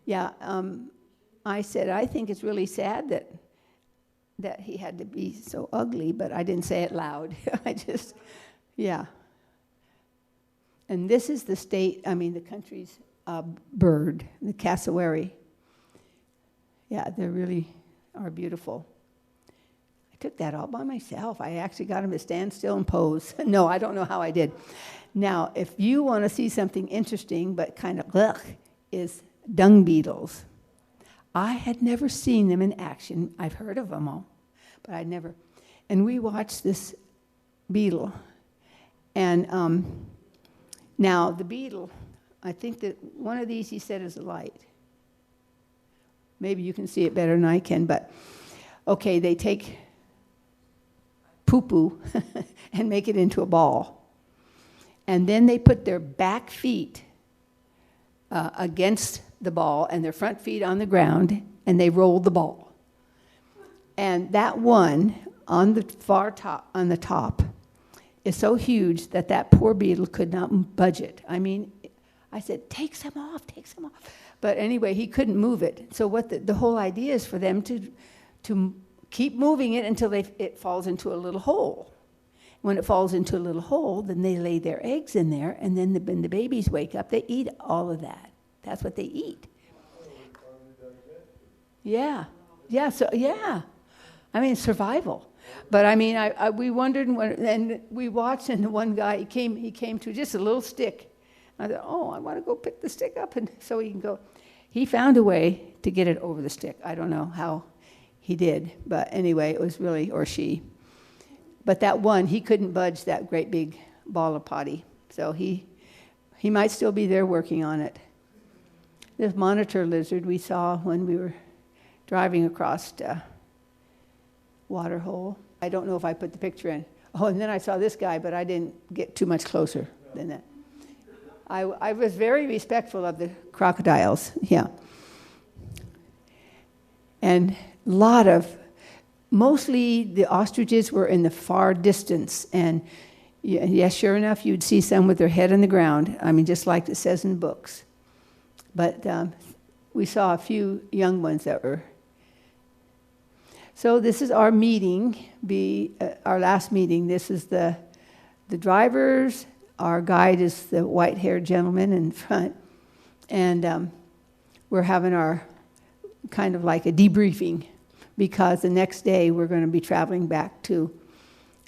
Yeah, I said, I think it's really sad that he had to be so ugly, but I didn't say it loud. Yeah. And this is the country's bird, the cassowary. Yeah, they really are beautiful. I took that all by myself. I actually got him to stand still and pose. No, I don't know how I did. Now, if you want to see something interesting but kind of is dung beetles. I had never seen them in action. I've heard of them all, but I'd never. And we watched this beetle. And now the beetle, I think that one of these he said is a light. Maybe you can see it better than I can, but okay, they take poo-poo and make it into a ball. And then they put their back feet against the ball and their front feet on the ground, and they roll the ball. And that one on the far top, on the top, is so huge that poor beetle could not budge it. I mean, I said, take some off. But anyway, he couldn't move it. So what the whole idea is for them to keep moving it until it falls into a little hole. When it falls into a little hole, then they lay their eggs in there, and then when the babies wake up, they eat all of that. That's what they eat. Yeah. So I mean, survival. But I mean, we wondered, and we watched, and the one guy, he came to just a little stick. I thought, I want to go pick the stick up, and so he can go. He found a way to get it over the stick. I don't know how he did, but anyway, it was really, or she. But that one, he couldn't budge that great big ball of potty. So he might still be there working on it. This monitor lizard we saw when we were driving across Waterhole. I don't know if I put the picture in. Oh, and then I saw this guy, but I didn't get too much closer than that. I was very respectful of the crocodiles, yeah. And mostly the ostriches were in the far distance. And yes, sure enough, you'd see some with their head on the ground. I mean, just like it says in books. But we saw a few young ones that were. So this is our meeting, our last meeting. This is the drivers. Our guide is the white-haired gentleman in front. And we're having our kind of like a debriefing, because the next day we're going to be traveling back to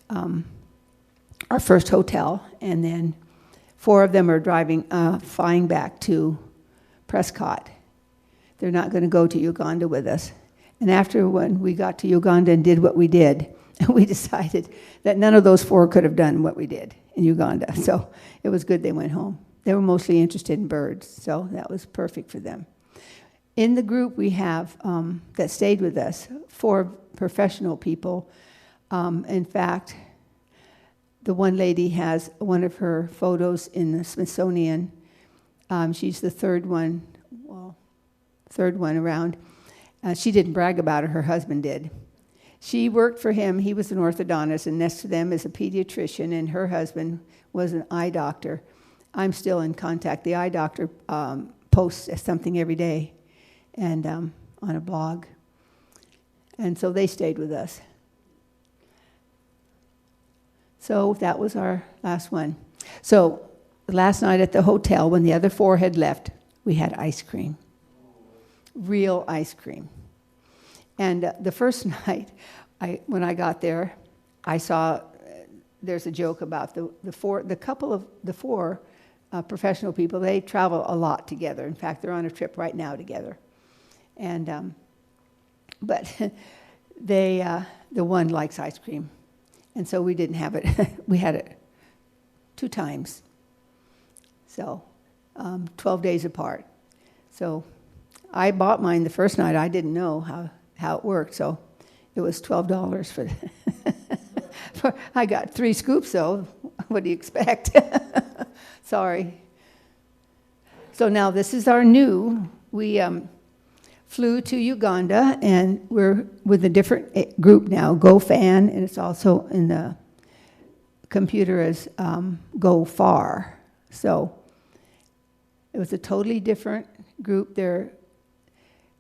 our first hotel, and then 4 of them are flying back to Prescott. They're not going to go to Uganda with us. And after when we got to Uganda and did what we did, we decided that none of those 4 could have done what we did in Uganda. So it was good they went home. They were mostly interested in birds, so that was perfect for them. In the group we have that stayed with us, 4 professional people. In fact, the one lady has one of her photos in the Smithsonian. She's the third one around. She didn't brag about it, her husband did. She worked for him, he was an orthodontist, and next to them is a pediatrician, and her husband was an eye doctor. I'm still in contact. The eye doctor posts something every day, and on a blog. And so they stayed with us. So that was our last one. So last night at the hotel, when the other 4 had left, we had ice cream. Real ice cream. And the first night, when I got there, I saw there's a joke about the four professional people. They travel a lot together. In fact, they're on a trip right now together. And but the one likes ice cream, and so we didn't have it. We had it 2 times, so 12 days apart. So I bought mine the first night. I didn't know how it worked, so it was $12 for. I got 3 scoops, though. What do you expect? Sorry. So now this is our new. We flew to Uganda, and we're with a different group now, GoFan, and it's also in the computer as Go Far. So it was a totally different group.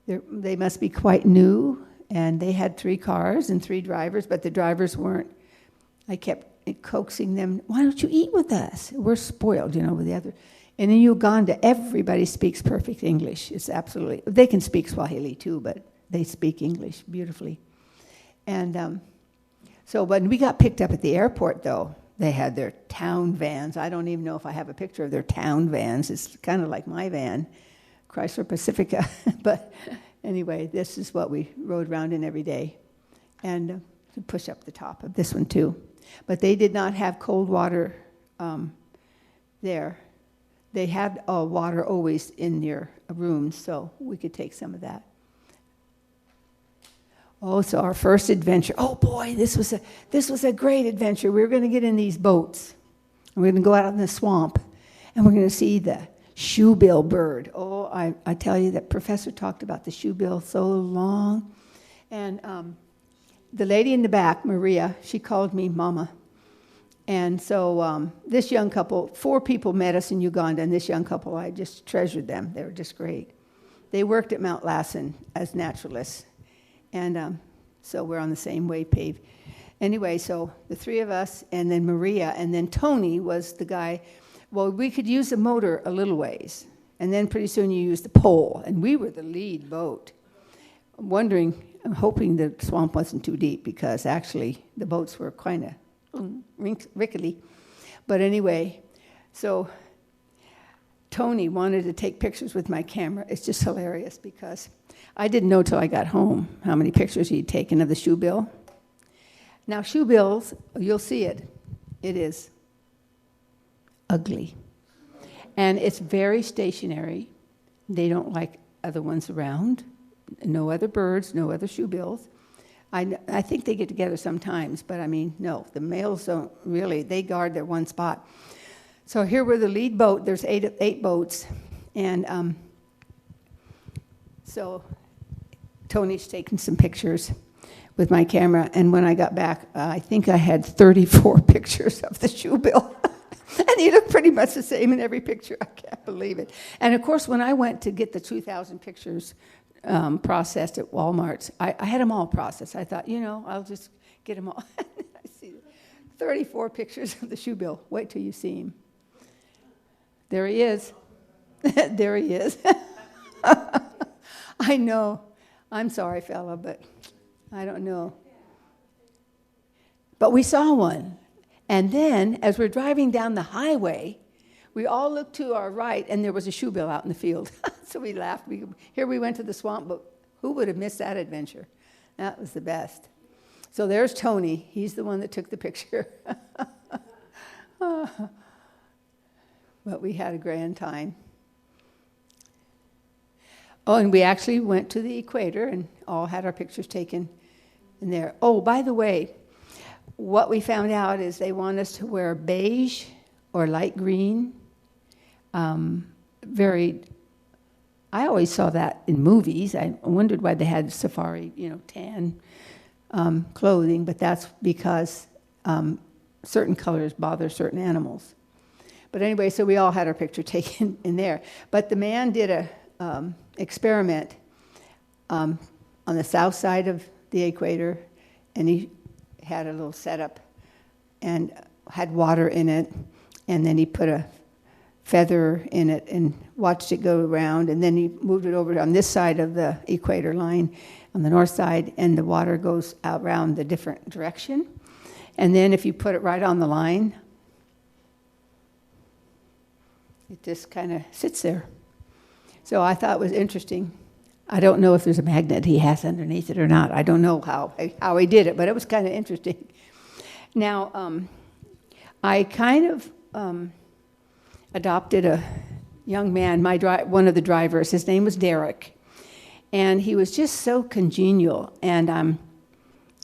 They must be quite new, and they had 3 cars and 3 drivers, but the drivers weren't. I kept coaxing them, why don't you eat with us? We're spoiled, with the other. And in Uganda, everybody speaks perfect English. It's absolutely, they can speak Swahili too, but they speak English beautifully. And so when we got picked up at the airport, though, they had their town vans. I don't even know if I have a picture of their town vans. It's kind of like my van, Chrysler Pacifica. But anyway, this is what we rode around in every day. And push up the top of this one too. But they did not have cold water there. They had water always in their rooms, so we could take some of that. Oh, so our first adventure. Oh boy, this was a great adventure. We were going to get in these boats. And we're going to go out in the swamp, and we're going to see the shoebill bird. Oh, I tell you, that professor talked about the shoebill so long. And the lady in the back, Maria, she called me Mama. And so this young couple, 4 people met us in Uganda, and this young couple, I just treasured them. They were just great. They worked at Mount Lassen as naturalists. And so we're on the same wave pave. Anyway, so the 3 of us, and then Maria, and then Tony was the guy. Well, we could use the motor a little ways, and then pretty soon you use the pole, and we were the lead boat. I'm hoping the swamp wasn't too deep, because actually the boats were kind of rickety. But anyway, so Tony wanted to take pictures with my camera. It's just hilarious, because I didn't know till I got home how many pictures he'd taken of the shoebill. Now, shoebills, you'll see it. It is ugly. And it's very stationary. They don't like other ones around. No other birds, no other shoebills. I think they get together sometimes, but I mean, no, the males don't really. They guard their one spot. So here we're the lead boat. There's eight boats. And so Tony's taking some pictures with my camera. And when I got back, I think I had 34 pictures of the shoebill. And he looked pretty much the same in every picture. I can't believe it. And, of course, when I went to get the 2,000 pictures processed at Walmart, I had them all processed. I thought, I'll just get them all. I see 34 pictures of the shoebill. Wait till you see him. There he is. There he is. I know. I'm sorry, fella, but I don't know. But we saw one. And then, as we're driving down the highway, we all looked to our right, and there was a shoebill out in the field. So we laughed. Here we went to the swamp, but who would have missed that adventure? That was the best. So there's Tony. He's the one that took the picture. But we had a grand time. Oh, and we actually went to the equator and all had our pictures taken in there. Oh, by the way, what we found out is they want us to wear beige or light green. I always saw that in movies. I wondered why they had safari, tan clothing, but that's because certain colors bother certain animals. But anyway, so we all had our picture taken in there. But the man did a experiment on the south side of the equator, and he had a little setup and had water in it, and then he put a feather in it and watched it go around, and then he moved it over on this side of the equator line on the north side, and the water goes out around the different direction. And then if you put it right on the line, it just kind of sits there. So I thought it was interesting. I don't know if there's a magnet he has underneath it or not. I don't know how he did it, but it was kind of interesting. Now, I kind of adopted a young man, one of the drivers. His name was Derek, and he was just so congenial. And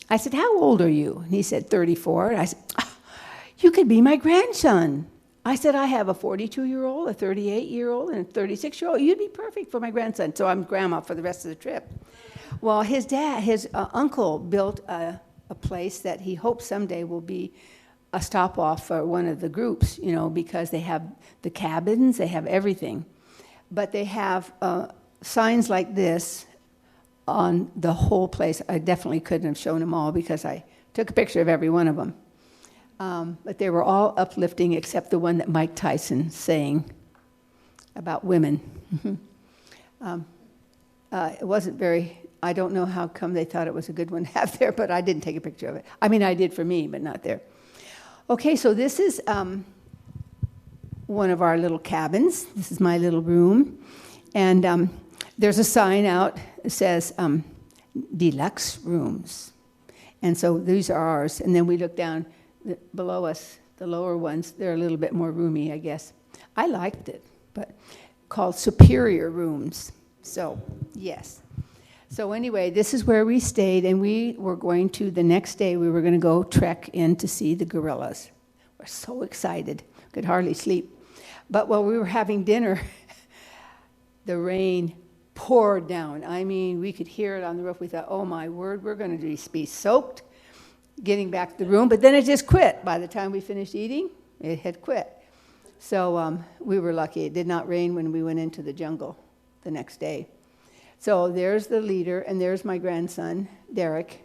I said, "How old are you?" And he said, 34. And I said, "Oh, you could be my grandson." I said, "I have a 42-year-old, a 38-year-old, and a 36-year-old. You'd be perfect for my grandson." So I'm grandma for the rest of the trip. Well, his uncle built a place that he hopes someday will be a stop-off for one of the groups, because they have the cabins, they have everything. But they have signs like this on the whole place. I definitely couldn't have shown them all because I took a picture of every one of them. But they were all uplifting except the one that Mike Tyson sang about women. It wasn't very, I don't know how come they thought it was a good one to have there, but I didn't take a picture of it. I mean, I did for me, but not there. Okay, so this is one of our little cabins. This is my little room. And there's a sign out that says deluxe rooms. And so these are ours. And then we look down below us, the lower ones, they're a little bit more roomy, I guess. I liked it, but called superior rooms. So, yes. So anyway, this is where we stayed, and we were going to, the next day, we were going to go trek in to see the gorillas. We're so excited. Could hardly sleep. But while we were having dinner, the rain poured down. I mean, we could hear it on the roof. We thought, oh my word, we're going to be soaked getting back to the room. But then it just quit. By the time we finished eating, it had quit. So we were lucky. It did not rain when we went into the jungle the next day. So there's the leader, and there's my grandson, Derek.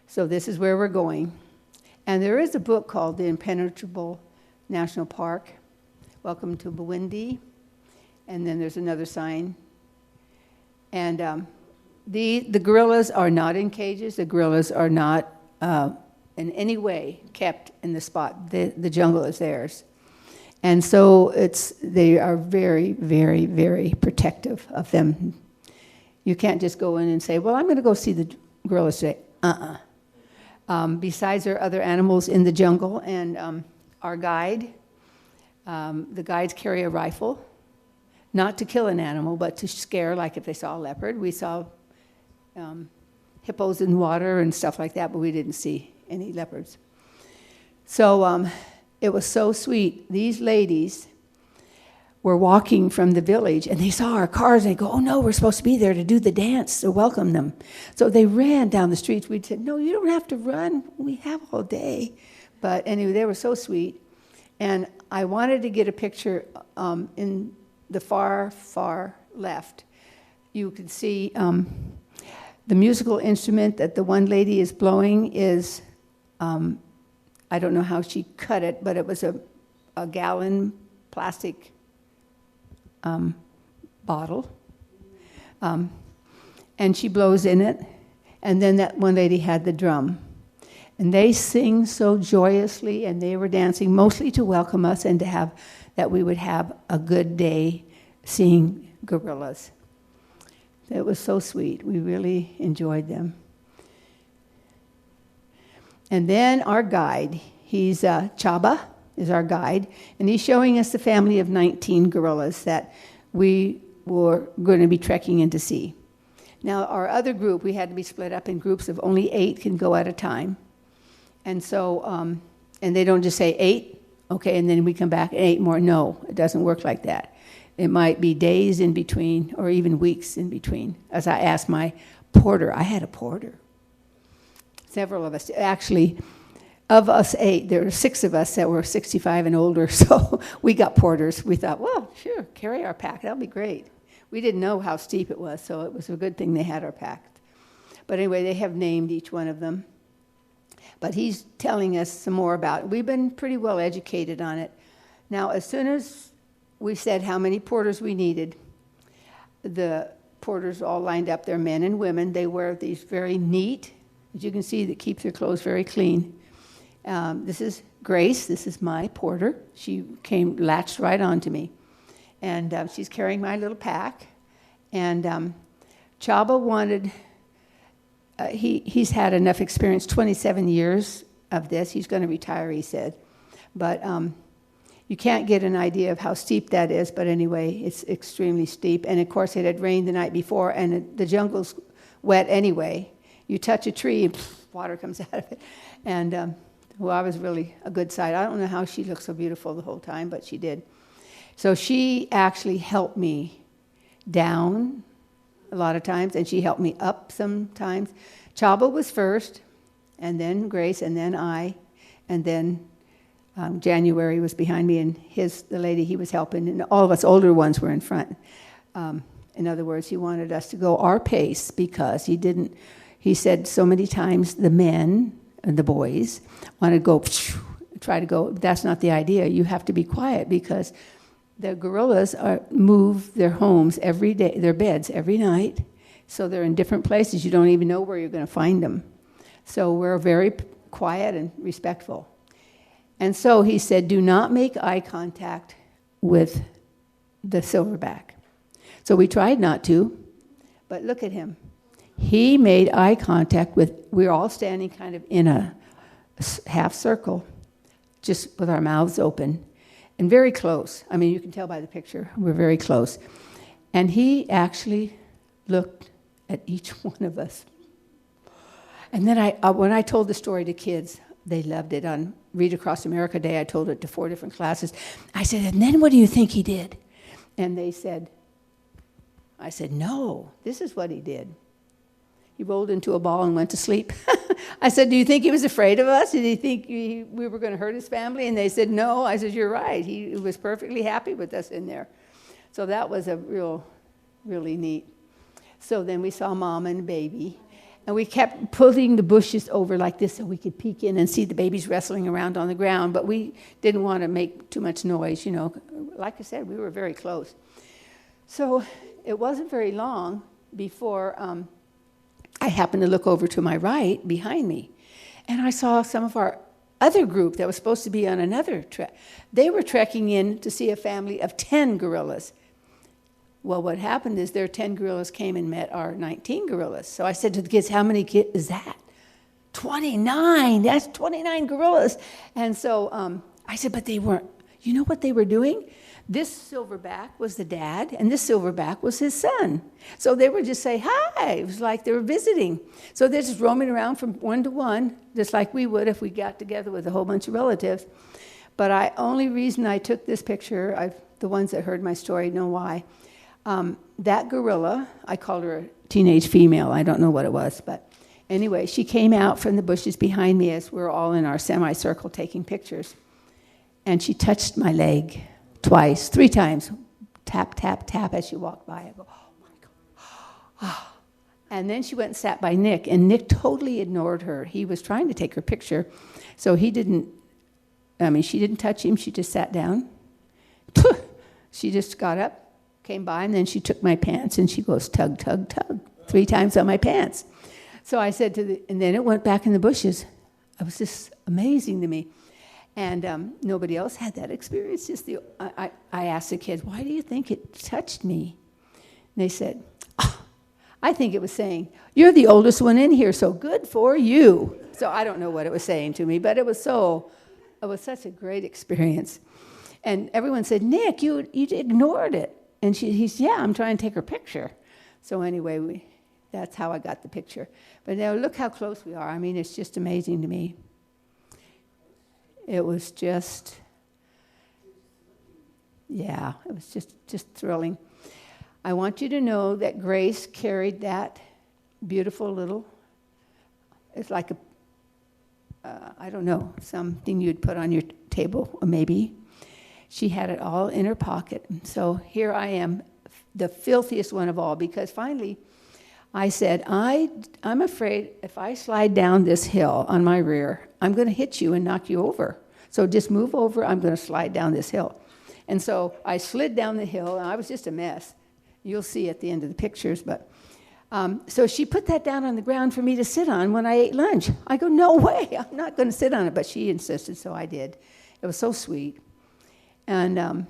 So this is where we're going. And there is a book called The Impenetrable National Park. Welcome to Buwindi. And then there's another sign. And the gorillas are not in cages. The gorillas are not in any way kept in the spot. The jungle is theirs. And so they are very, very, very protective of them. You can't just go in and say, well, I'm going to go see the gorillas today. Besides, there are other animals in the jungle, and our guide, the guides carry a rifle, not to kill an animal, but to scare, like if they saw a leopard. We saw hippos in water and stuff like that, but we didn't see any leopards. So it was so sweet. These ladies were walking from the village, and they saw our cars, and they go, oh, no, we're supposed to be there to do the dance, to welcome them. So they ran down the streets. We said, no, you don't have to run. We have all day. But anyway, they were so sweet. And I wanted to get a picture in the far, far left. You can see the musical instrument that the one lady is blowing is, I don't know how she cut it, but it was a gallon plastic bottle. And she blows in it. And then that one lady had the drum. And they sing so joyously, and they were dancing mostly to welcome us and to have that we would have a good day seeing gorillas. It was so sweet. We really enjoyed them. And then our guide, he's Chaba, is our guide, and he's showing us the family of 19 gorillas that we were going to be trekking in to see. Now, our other group, we had to be split up in groups of only 8 can go at a time. And so, and they don't just say 8, okay, and then we come back and 8 more. No, it doesn't work like that. It might be days in between or even weeks in between. As I asked my porter, I had a porter. Several of us, actually, of us 8, there were 6 of us that were 65 and older, so we got porters. We thought, well, sure, carry our pack. That'll be great. We didn't know how steep it was, so it was a good thing they had our pack. But anyway, they have named each one of them. But he's telling us some more about it. We've been pretty well educated on it. Now, as soon as we said how many porters we needed, the porters all lined up. They're men and women. They wear these very neat, as you can see, that keeps their clothes very clean. This is Grace. This is my porter. She latched right onto me. And she's carrying my little pack. And Chaba wanted, he's had enough experience, 27 years of this. He's going to retire, he said. But you can't get an idea of how steep that is. But anyway, it's extremely steep. And, of course, it had rained the night before, and the jungle's wet anyway. You touch a tree, and water comes out of it. And well, I was really a good sight. I don't know how she looked so beautiful the whole time, but she did. So she actually helped me down a lot of times, and she helped me up sometimes. Chaba was first, and then Grace, and then I, and then January was behind me, and the lady he was helping, and all of us older ones were in front. In other words, he wanted us to go our pace because he said so many times the men and the boys want to go, try to go. That's not the idea. You have to be quiet because the gorillas move their homes every day, their beds every night. So they're in different places. You don't even know where you're going to find them. So we're very quiet and respectful. And so he said, do not make eye contact with the silverback. So we tried not to, but look at him. He made eye contact we were all standing kind of in a half circle, just with our mouths open, and very close. I mean, you can tell by the picture, we're very close. And he actually looked at each one of us. And then when I told the story to kids, they loved it. On Read Across America Day, I told it to 4 different classes. I said, and then what do you think he did? And I said, no, this is what he did. He rolled into a ball and went to sleep. I said, do you think he was afraid of us? Did he think we were going to hurt his family? And they said, no. I said, you're right. He was perfectly happy with us in there. So that was a really neat. So then we saw Mom and baby. And we kept pulling the bushes over like this so we could peek in and see the babies wrestling around on the ground. But we didn't want to make too much noise, you know. Like I said, we were very close. So it wasn't very long before I happened to look over to my right behind me. And I saw some of our other group that was supposed to be on another trek. They were trekking in to see a family of 10 gorillas. Well, what happened is their 10 gorillas came and met our 19 gorillas. So I said to the kids, how many kids is that? 29. That's 29 gorillas. And so I said, but they weren't. You know what they were doing? This silverback was the dad, and this silverback was his son. So they would just say, hi. It was like they were visiting. So they're just roaming around from one to one, just like we would if we got together with a whole bunch of relatives. But only reason I took this picture, the ones that heard my story know why. That gorilla, I called her a teenage female. I don't know what it was. But anyway, she came out from the bushes behind me as we're all in our semicircle taking pictures. And she touched my leg. Twice, 3 times, tap, tap, tap as she walked by. I go, oh my God. Oh. And then she went and sat by Nick, and Nick totally ignored her. He was trying to take her picture, so she didn't touch him. She just sat down. She just got up, came by, and then she took my pants, and she goes, tug, tug, tug, 3 times on my pants. So I said and then it went back in the bushes. It was just amazing to me. And nobody else had that experience. I asked the kids, why do you think it touched me? And they said, I think it was saying, you're the oldest one in here, so good for you. So I don't know what it was saying to me, but it was such a great experience. And everyone said, Nick, you ignored it. And he's, yeah, I'm trying to take her picture. So anyway, that's how I got the picture. But now look how close we are. I mean, it's just amazing to me. It was just, it was just thrilling. I want you to know that Grace carried that beautiful little, it's like I don't know, something you'd put on your table, maybe. She had it all in her pocket. So here I am, the filthiest one of all, because finally I said, I'm afraid if I slide down this hill on my rear, I'm going to hit you and knock you over. So just move over. I'm going to slide down this hill. And so I slid down the hill, and I was just a mess. You'll see at the end of the pictures, but so she put that down on the ground for me to sit on when I ate lunch. I go, no way, I'm not going to sit on it, but she insisted, so I did. It was so sweet. And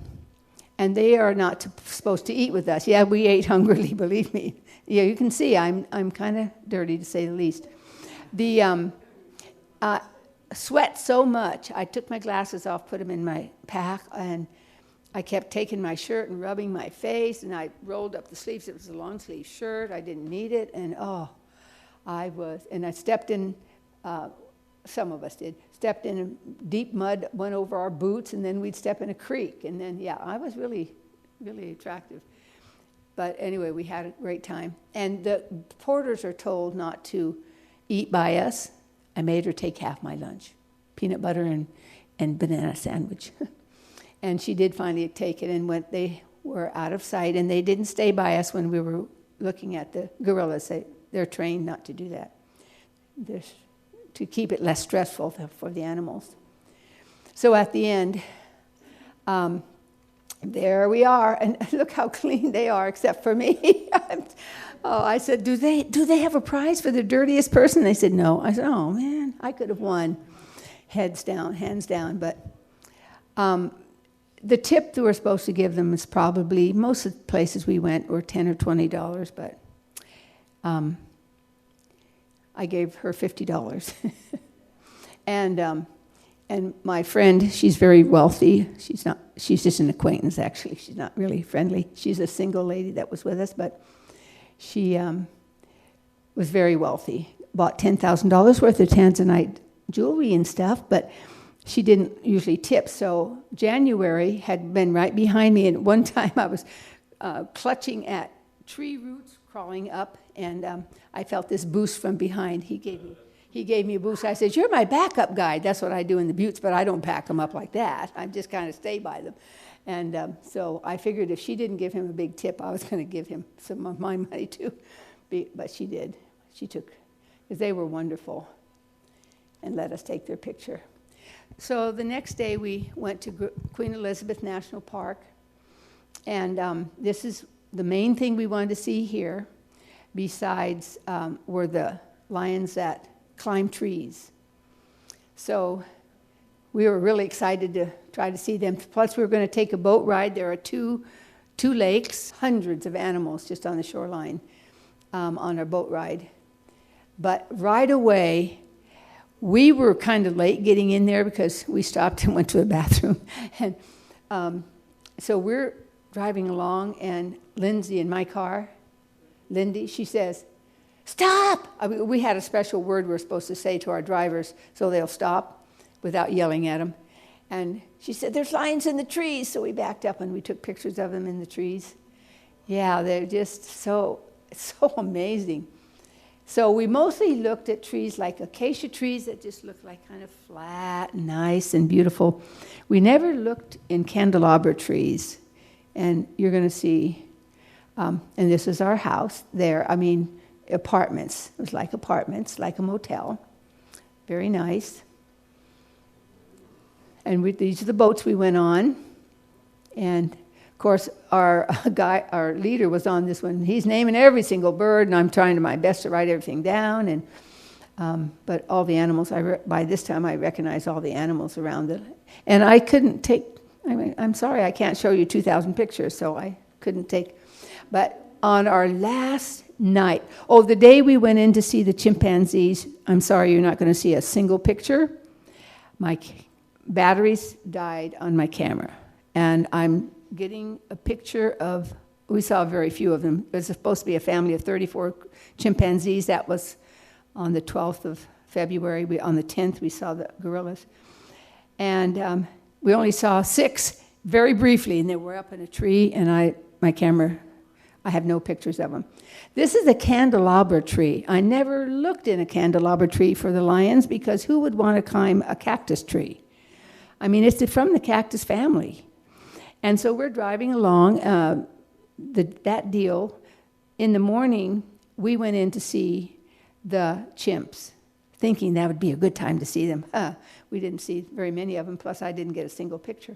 they are not supposed to eat with us. Yeah, we ate hungrily, believe me. Yeah, you can see I'm kind of dirty, to say the least. The sweat so much, I took my glasses off, put them in my pack, and I kept taking my shirt and rubbing my face, and I rolled up the sleeves. It was a long-sleeve shirt. I didn't need it, and I stepped in, some of us did, stepped in deep mud, went over our boots, and then we'd step in a creek. And then, yeah, I was really, really attractive. But anyway, we had a great time. And the porters are told not to eat by us. I made her take half my lunch, peanut butter and banana sandwich. And she did finally take it, and they were out of sight, and they didn't stay by us when we were looking at the gorillas. They're trained not to do that, to keep it less stressful for the animals. So at the end, there we are, and look how clean they are, except for me. I said, do they have a prize for the dirtiest person? They said, no. I said, oh, man, I could have won. Hands down. But the tip that we're supposed to give them is probably, most of the places we went were $10 or $20, but I gave her $50. And my friend, she's very wealthy. She's just an acquaintance, actually. She's not really friendly. She's a single lady that was with us, but she was very wealthy. Bought $10,000 worth of Tanzanite jewelry and stuff, but she didn't usually tip. So January had been right behind me, and one time I was clutching at tree roots, crawling up, and I felt this boost from behind. He gave me a boost. I said, you're my backup guide. That's what I do in the buttes, but I don't pack them up like that. I just kind of stay by them. And so I figured if she didn't give him a big tip, I was going to give him some of my money too. But she did. She took, because they were wonderful, and let us take their picture. So the next day we went to Queen Elizabeth National Park, and this is the main thing we wanted to see here, besides were the lions that climb trees. So we were really excited to try to see them. Plus we were going to take a boat ride. There are two lakes, hundreds of animals just on the shoreline on our boat ride. But right away, we were kind of late getting in there because we stopped and went to the bathroom. And so we're driving along, and Lindsay in my car, Lindy, she says, stop! We had a special word we were supposed to say to our drivers so they'll stop without yelling at them. And she said, there's lions in the trees. So we backed up and we took pictures of them in the trees. Yeah, they're just so amazing. So we mostly looked at trees like acacia trees that just look like kind of flat, nice, and beautiful. We never looked in candelabra trees. And you're going to see, and this is our house there. I mean, apartments. It was like apartments, like a motel. Very nice. And these are the boats we went on. And of course, our leader was on this one. He's naming every single bird, and I'm trying my best to write everything down. And but all the animals, by this time I recognize all the animals around it. And I couldn't take, I'm sorry, I can't show you 2,000 pictures, so I couldn't take. But on our last night, the day we went in to see the chimpanzees, I'm sorry, you're not going to see a single picture. My batteries died on my camera. And I'm getting a picture of, we saw very few of them. There's supposed to be a family of 34 chimpanzees. That was on the 12th of February. On the 10th, we saw the gorillas. And we only saw 6 very briefly, and they were up in a tree, and my camera, I have no pictures of them. This is a candelabra tree. I never looked in a candelabra tree for the lions because who would want to climb a cactus tree? I mean, it's from the cactus family. And so we're driving along that deal. In the morning, we went in to see the chimps, thinking that would be a good time to see them. We didn't see very many of them, plus I didn't get a single picture.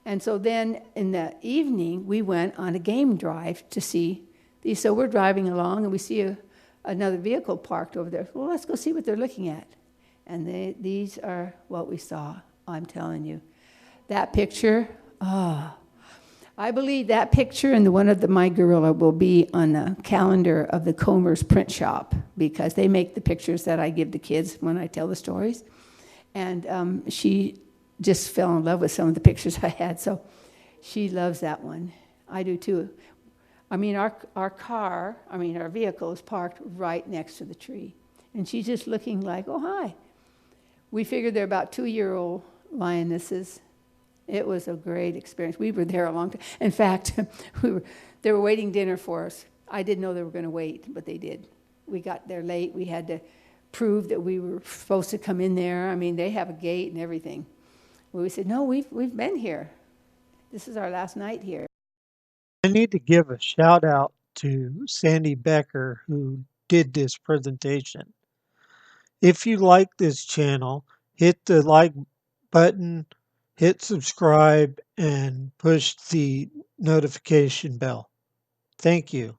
And so then in the evening, we went on a game drive to see these. So we're driving along and we see another vehicle parked over there. Well, let's go see what they're looking at. And these are what we saw, I'm telling you. That picture, I believe that picture and the one of my gorilla will be on the calendar of the Comer's print shop, because they make the pictures that I give the kids when I tell the stories. And she just fell in love with some of the pictures I had, so she loves that one. I do too. I mean, our vehicle is parked right next to the tree. And she's just looking like, oh, hi. We figured they're about 2-year-old lionesses. It was a great experience. We were there a long time. In fact, they were waiting dinner for us. I didn't know they were going to wait, but they did. We got there late. We had to prove that we were supposed to come in there. I mean, they have a gate and everything. Well, we said, no, we've been here. This is our last night here. I need to give a shout out to Sandy Becker, who did this presentation. If you like this channel, hit the like button, hit subscribe, and push the notification bell. Thank you.